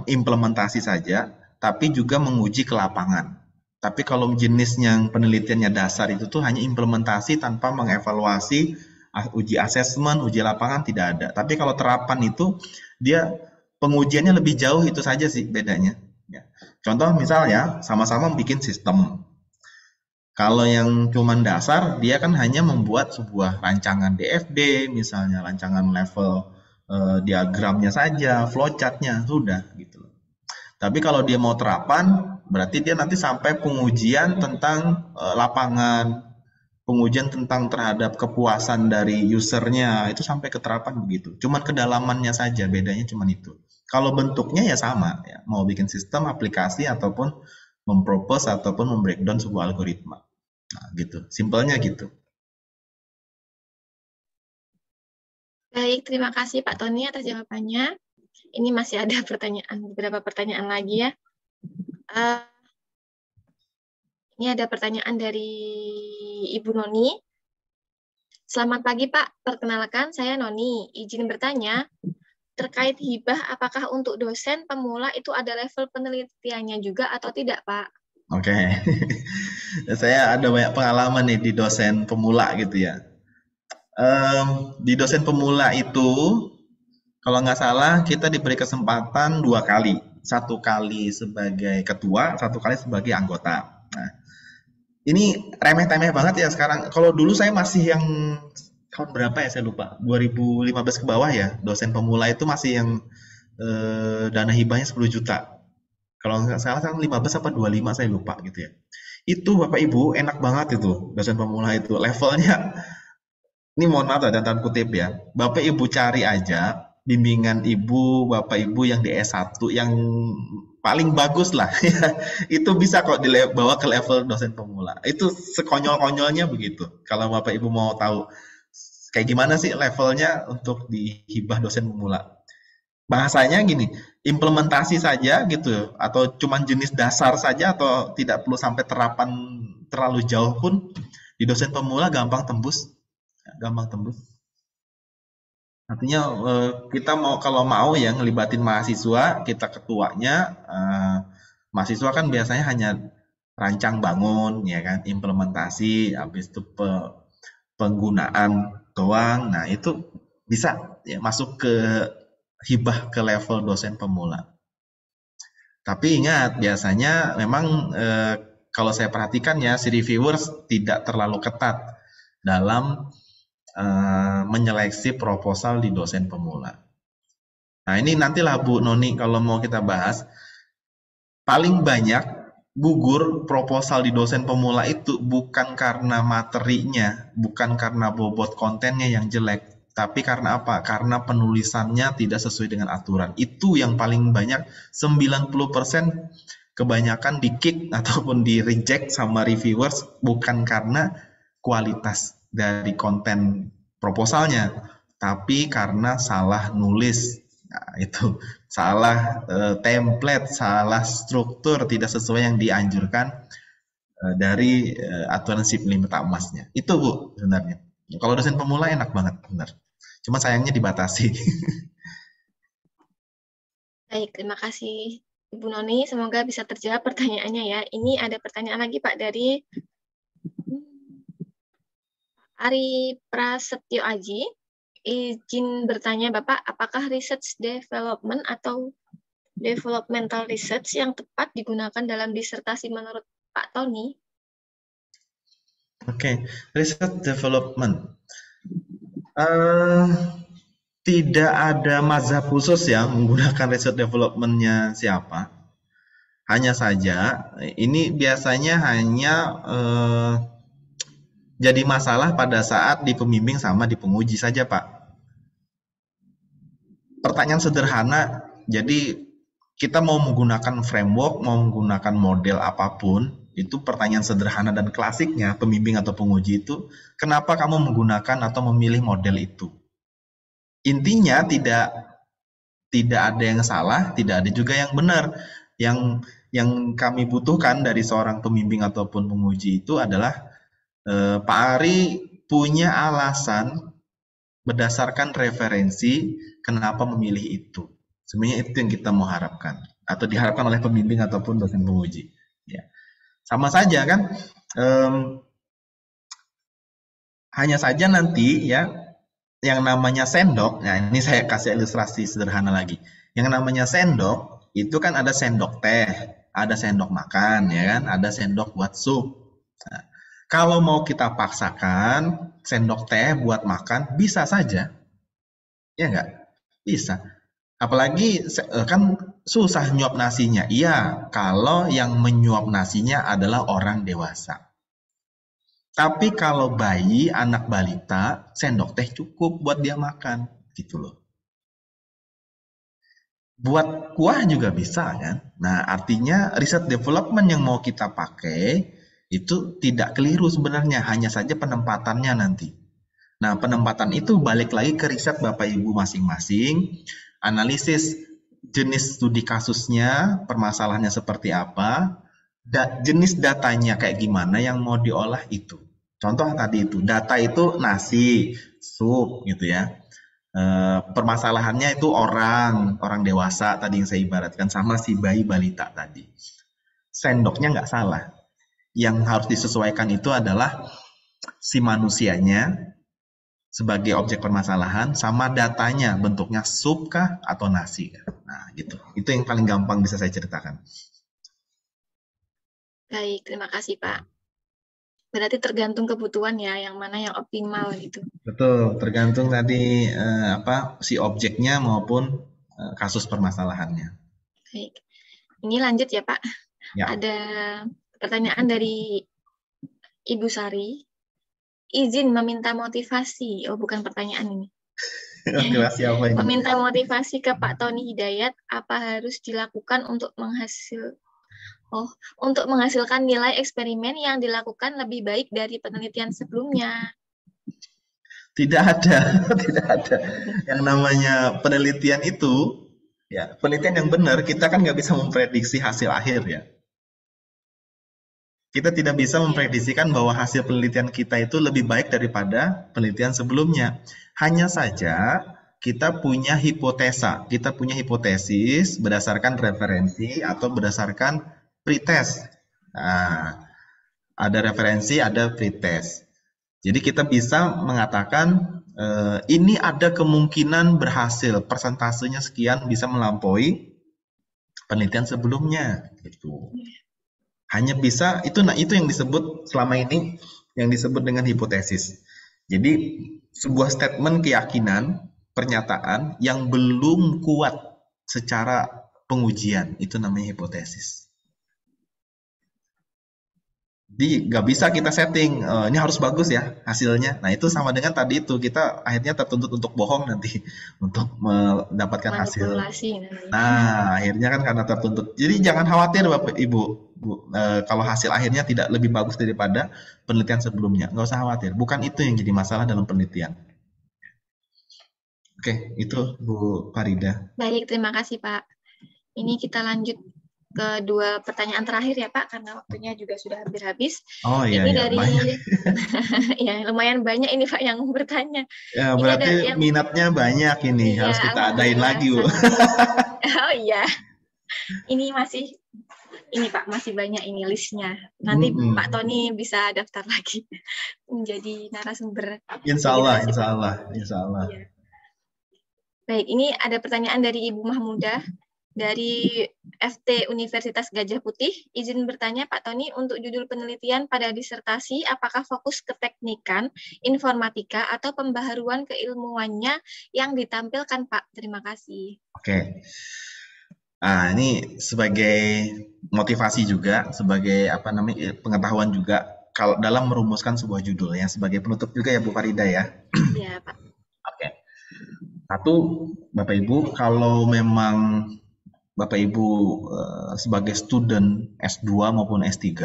implementasi saja, tapi juga menguji ke lapangan. Tapi kalau jenis yang penelitiannya dasar itu tuh hanya implementasi tanpa mengevaluasi uji asesmen, uji lapangan tidak ada. Tapi kalau terapan itu dia pengujiannya lebih jauh itu saja sih bedanya. Ya. Contoh misal ya, sama-sama bikin sistem. Kalau yang cuman dasar, dia kan hanya membuat sebuah rancangan DFD, misalnya rancangan level diagramnya saja, flowchartnya sudah gitu. Tapi kalau dia mau terapan, berarti dia nanti sampai pengujian tentang lapangan, pengujian tentang terhadap kepuasan dari usernya, itu sampai ke terapan begitu. Cuman kedalamannya saja, bedanya cuman itu. Kalau bentuknya ya sama, ya. Mau bikin sistem, aplikasi, ataupun mempropose ataupun membreakdown sebuah algoritma. Nah, gitu. Simpelnya gitu. Baik, terima kasih Pak Tony atas jawabannya. Ini masih ada beberapa pertanyaan lagi ya. Ini ada pertanyaan dari Ibu Noni. Selamat pagi Pak, perkenalkan saya Noni. Izin bertanya, terkait hibah apakah untuk dosen pemula itu ada level penelitiannya juga atau tidak Pak? Oke. Saya ada banyak pengalaman nih di dosen pemula gitu ya. Di dosen pemula itu, kalau nggak salah kita diberi kesempatan 2 kali. 1 kali sebagai ketua, 1 kali sebagai anggota. Nah, ini remeh-temeh banget ya sekarang. Kalau dulu saya masih yang tahun berapa ya saya lupa. 2015 ke bawah ya. Dosen pemula itu masih yang dana hibahnya 10 juta. Kalau nggak salah kan 15 apa 25 saya lupa gitu ya. Itu Bapak Ibu enak banget itu dosen pemula itu. Levelnya ini mohon maaf ya tanda kutip ya. Bapak Ibu cari aja bimbingan Ibu, Bapak Ibu yang di S1 yang paling bagus lah ya. Itu bisa kok dibawa ke level dosen pemula. Itu sekonyol-konyolnya begitu. Kalau Bapak Ibu mau tahu kayak gimana sih levelnya untuk dihibah dosen pemula. Bahasanya gini, implementasi saja gitu atau cuman jenis dasar saja atau tidak perlu sampai terapan terlalu jauh pun di dosen pemula gampang tembus. Gampang tembus. Artinya kita kalau mau ya ngelibatin mahasiswa, kita ketuanya, mahasiswa kan biasanya hanya rancang bangun ya kan, implementasi, habis itu penggunaan doang. Nah, itu bisa ya masuk ke hibah ke level dosen pemula. Tapi ingat, biasanya memang kalau saya perhatikan ya, si reviewers tidak terlalu ketat dalam menyeleksi proposal di dosen pemula. Nah, ini nantilah Bu Noni kalau mau kita bahas, paling banyak gugur proposal di dosen pemula itu bukan karena materinya, bukan karena bobot kontennya yang jelek, tapi karena apa? Karena penulisannya tidak sesuai dengan aturan. Itu yang paling banyak, 90% kebanyakan di-kick ataupun di-reject sama reviewers bukan karena kualitas dari konten proposalnya, tapi karena salah nulis. Nah, itu salah template, salah struktur, tidak sesuai yang dianjurkan dari aturan SIP limit emasnya. Itu Bu sebenarnya. Kalau dosen pemula enak banget, benar. Cuma sayangnya dibatasi. Baik, terima kasih Ibu Noni. Semoga bisa terjawab pertanyaannya ya. Ini ada pertanyaan lagi Pak dari Ari Prasetyo Aji. Izin bertanya Bapak, apakah research development atau developmental research yang tepat digunakan dalam disertasi menurut Pak Tony? Oke, research development. Tidak ada mazhab khusus ya menggunakan research development-nya siapa. Hanya saja, ini biasanya hanya jadi masalah pada saat di pembimbing sama di penguji saja, Pak. Pertanyaan sederhana, jadi kita mau menggunakan framework, mau menggunakan model apapun, itu pertanyaan sederhana dan klasiknya pembimbing atau penguji itu, kenapa kamu menggunakan atau memilih model itu? Intinya tidak ada yang salah, tidak ada juga yang benar. Yang kami butuhkan dari seorang pembimbing ataupun penguji itu adalah Pak Ari punya alasan berdasarkan referensi kenapa memilih itu. Sebenarnya itu yang kita mau harapkan atau diharapkan oleh pembimbing ataupun dosen penguji. Ya. Sama saja kan, hanya saja nanti ya yang namanya sendok. Nah ini saya kasih ilustrasi sederhana lagi. Yang namanya sendok itu kan ada sendok teh, ada sendok makan, ya kan, ada sendok buat sup. Nah, kalau mau kita paksakan sendok teh buat makan, bisa saja. Ya enggak? Bisa. Apalagi kan susah nyuap nasinya. Iya, kalau yang menyuap nasinya adalah orang dewasa. Tapi kalau bayi, anak balita, sendok teh cukup buat dia makan. Gitu loh. Buat kuah juga bisa kan. Nah, artinya riset development yang mau kita pakai itu tidak keliru sebenarnya, hanya saja penempatannya nanti. Nah, penempatan itu balik lagi ke riset Bapak Ibu masing-masing, analisis jenis studi kasusnya, permasalahannya seperti apa, jenis datanya kayak gimana yang mau diolah itu. Contoh tadi itu, data itu nasi, sup gitu ya. Permasalahannya itu orang dewasa tadi yang saya ibaratkan sama si bayi balita tadi. Sendoknya nggak salah. Yang harus disesuaikan itu adalah si manusianya sebagai objek permasalahan sama datanya bentuknya sup kah atau nasi kah. Nah gitu. Itu yang paling gampang bisa saya ceritakan. Baik, terima kasih Pak. Berarti tergantung kebutuhan ya, yang mana yang optimal gitu. Betul, tergantung tadi si objeknya maupun kasus permasalahannya. Baik. Ini lanjut ya Pak. Ya. Ada pertanyaan dari Ibu Sari. Izin meminta motivasi. Oh, bukan pertanyaan ini. Motivasi apa ini? Meminta motivasi ke Pak Tony Hidayat, apa harus dilakukan untuk menghasilkan nilai eksperimen yang dilakukan lebih baik dari penelitian sebelumnya? Tidak ada, tidak ada. Yang namanya penelitian itu, ya penelitian yang benar, kita kan nggak bisa memprediksi hasil akhir ya. Kita tidak bisa memprediksikan bahwa hasil penelitian kita itu lebih baik daripada penelitian sebelumnya. Hanya saja kita punya hipotesa, kita punya hipotesis berdasarkan referensi atau berdasarkan pretest. Nah, ada referensi, ada pretest. Jadi kita bisa mengatakan ini ada kemungkinan berhasil, persentasenya sekian bisa melampaui penelitian sebelumnya gitu. Hanya bisa itu yang disebut selama ini yang disebut dengan hipotesis. Jadi sebuah statement keyakinan, pernyataan yang belum kuat secara pengujian itu namanya hipotesis. Jadi nggak bisa kita setting ini harus bagus ya hasilnya. Nah itu sama dengan tadi itu kita akhirnya tertuntut untuk bohong nanti untuk mendapatkan hasil. Nah akhirnya kan karena tertuntut. Jadi jangan khawatir Bapak Ibu, kalau hasil akhirnya tidak lebih bagus daripada penelitian sebelumnya. Nggak usah khawatir. Bukan itu yang jadi masalah dalam penelitian. Oke, itu Bu Farida. Baik, terima kasih Pak. Ini kita lanjut ke dua pertanyaan terakhir ya Pak, karena waktunya juga sudah hampir habis. Oh iya, ini ya, dari banyak. ya lumayan banyak ini Pak yang bertanya. Ya, ini berarti minatnya banyak ini, iya, harus kita adain lagi Bu. Oh iya, ini Pak masih banyak ini listnya. Nanti Pak Tony bisa daftar lagi menjadi narasumber. Insya Allah, insya Allah, insya Allah. Ya. Baik, ini ada pertanyaan dari Ibu Mahmudah dari FT Universitas Gajah Putih. Izin bertanya Pak Tony, untuk judul penelitian pada disertasi, apakah fokus ke teknikan, informatika, atau pembaharuan keilmuannya yang ditampilkan Pak? Terima kasih. Oke. Nah, ini sebagai motivasi juga, sebagai pengetahuan juga, kalau dalam merumuskan sebuah judul ya, sebagai penutup juga ya Bu Farida ya. Iya Pak. Oke. Satu, Bapak Ibu, kalau memang Bapak Ibu sebagai student S2 maupun S3,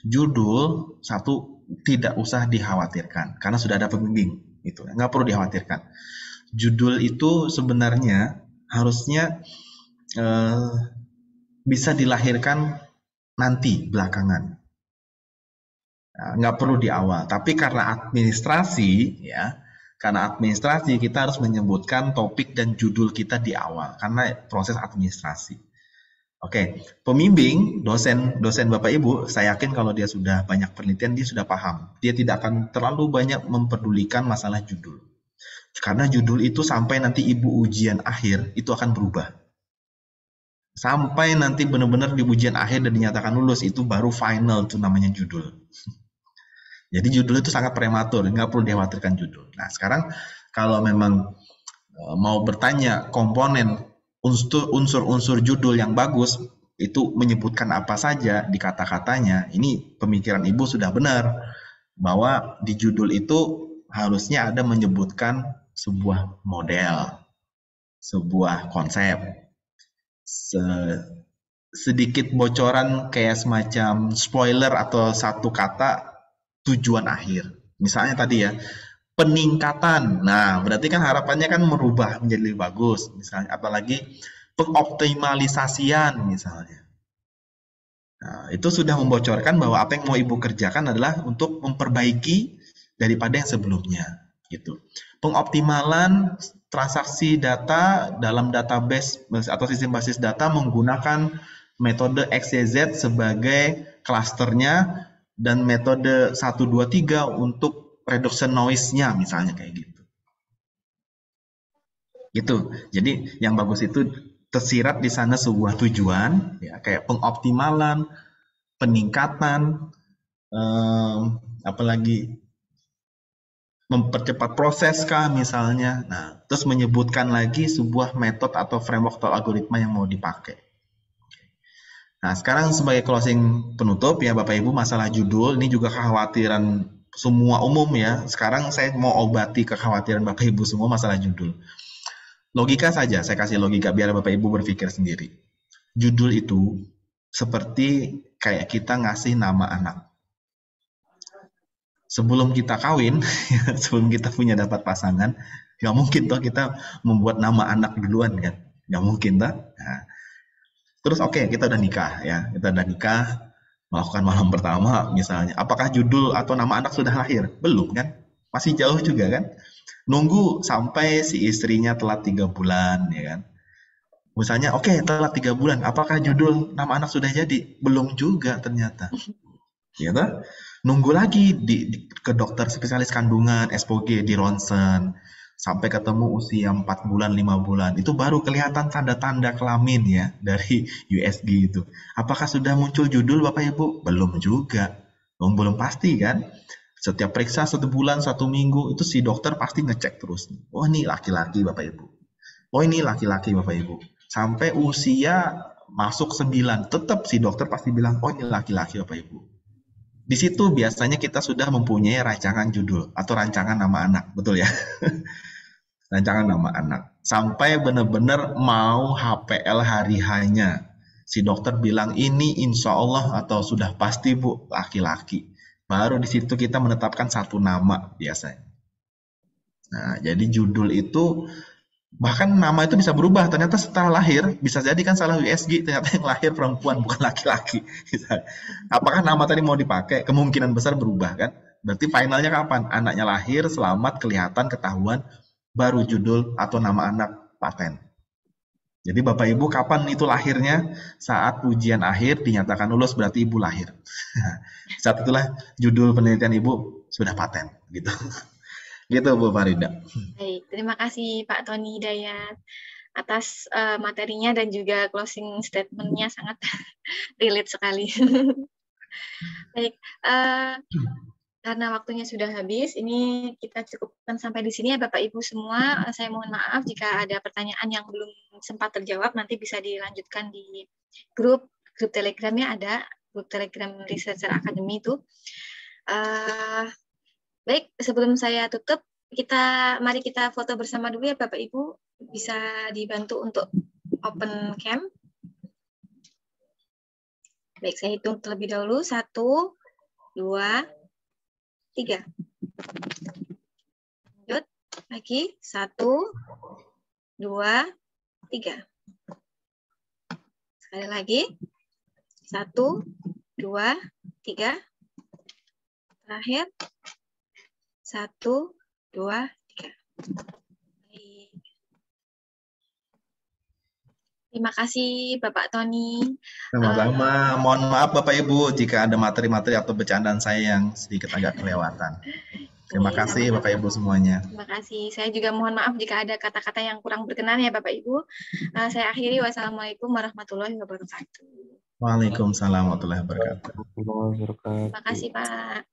judul satu tidak usah dikhawatirkan karena sudah ada pembimbing, itu nggak perlu dikhawatirkan. Judul itu sebenarnya harusnya bisa dilahirkan nanti belakangan, nggak perlu di awal. Tapi karena administrasi kita harus menyebutkan topik dan judul kita di awal karena proses administrasi. Oke, pembimbing, dosen Bapak Ibu, saya yakin kalau dia sudah banyak penelitian, dia sudah paham. Dia tidak akan terlalu banyak memperdulikan masalah judul. Karena judul itu sampai nanti Ibu ujian akhir, itu akan berubah. Sampai nanti benar-benar di ujian akhir dan dinyatakan lulus, itu baru final, itu namanya judul. Jadi judul itu sangat prematur, nggak perlu dikhawatirkan judul. Nah sekarang kalau memang mau bertanya komponen unsur-unsur judul yang bagus, itu menyebutkan apa saja di kata-katanya, ini pemikiran Ibu sudah benar, bahwa di judul itu harusnya ada menyebutkan sebuah model, sebuah konsep, sedikit bocoran kayak semacam spoiler atau satu kata tujuan akhir. Misalnya tadi ya, peningkatan. Nah, berarti kan harapannya kan merubah menjadi lebih bagus. Misalnya, apalagi pengoptimalisasian misalnya. Nah, itu sudah membocorkan bahwa apa yang mau Ibu kerjakan adalah untuk memperbaiki daripada yang sebelumnya, gitu. Pengoptimalan transaksi data dalam database atau sistem basis data menggunakan metode XYZ sebagai klasternya dan metode 1, 2, 3 untuk reduction noise-nya misalnya kayak gitu. Gitu. Jadi yang bagus itu tersirat di sana sebuah tujuan, ya kayak pengoptimalan, peningkatan, apalagi mempercepat proses kah misalnya. Nah, terus menyebutkan lagi sebuah metode atau framework atau algoritma yang mau dipakai. Nah, sekarang sebagai closing penutup ya Bapak Ibu, masalah judul ini juga kekhawatiran semua umum ya. Sekarang saya mau obati kekhawatiran Bapak Ibu semua masalah judul. Logika saja, saya kasih logika biar Bapak Ibu berpikir sendiri. Judul itu seperti kayak kita ngasih nama anak. Sebelum kita kawin, sebelum kita punya dapat pasangan, nggak mungkin toh kita membuat nama anak duluan kan? Nggak mungkin toh. Nah, terus oke, kita udah nikah ya, kita udah nikah, melakukan malam pertama misalnya. Apakah judul atau nama anak sudah lahir? Belum kan? Masih jauh juga kan? Nunggu sampai si istrinya telat 3 bulan ya kan? Misalnya, oke, telat 3 bulan, apakah judul nama anak sudah jadi? Belum juga ternyata. Ya toh? Nunggu lagi ke dokter spesialis kandungan, SPOG, di ronsen, sampai ketemu usia 4 bulan, 5 bulan. Itu baru kelihatan tanda-tanda kelamin ya dari USG itu. Apakah sudah muncul judul Bapak Ibu? Belum juga. Belum pasti kan? Setiap periksa 1 bulan, 1 minggu, itu si dokter pasti ngecek terus. Oh ini laki-laki Bapak Ibu. Oh ini laki-laki Bapak Ibu. Sampai usia masuk 9, tetap si dokter pasti bilang, oh ini laki-laki Bapak Ibu. Di situ biasanya kita sudah mempunyai rancangan judul atau rancangan nama anak, betul ya? Rancangan nama anak. Sampai benar-benar mau HPL hari hanya. Si dokter bilang ini insya Allah atau sudah pasti Bu, laki-laki. Baru di situ kita menetapkan satu nama biasanya. Nah, jadi judul itu bahkan nama itu bisa berubah, ternyata setelah lahir bisa jadi kan salah USG, ternyata yang lahir perempuan bukan laki-laki. Apakah nama tadi mau dipakai? Kemungkinan besar berubah kan. Berarti finalnya kapan? Anaknya lahir, selamat, kelihatan, ketahuan, baru judul atau nama anak paten. Jadi Bapak Ibu kapan itu lahirnya? Saat ujian akhir dinyatakan lulus berarti Ibu lahir. Saat itulah judul penelitian Ibu sudah paten gitu. Gitu Bu Farida. Baik, terima kasih Pak Tony Hidayat atas materinya dan juga closing statement-nya sangat relate sekali. Baik, karena waktunya sudah habis, ini kita cukupkan sampai di sini ya Bapak Ibu semua. Saya mohon maaf jika ada pertanyaan yang belum sempat terjawab, nanti bisa dilanjutkan di grup Telegramnya ada, grup Telegram Researcher Academy itu. Baik, sebelum saya tutup, mari kita foto bersama dulu ya Bapak Ibu. Bisa dibantu untuk open cam. Baik, saya hitung terlebih dahulu. 1, 2, 3. Lanjut lagi. 1, 2, 3. Sekali lagi. 1, 2, 3. Terakhir. 1, 2, 3. Baik. Terima kasih Bapak Tony. Sama-sama. Mohon maaf Bapak Ibu jika ada materi-materi atau bercandaan saya yang sedikit agak kelewatan. Terima kasih Bapak Ibu semuanya. Terima kasih. Saya juga mohon maaf jika ada kata-kata yang kurang berkenan ya Bapak Ibu. Saya akhiri. Wassalamualaikum warahmatullahi wabarakatuh. Waalaikumsalam warahmatullahi wabarakatuh. Terima kasih Pak.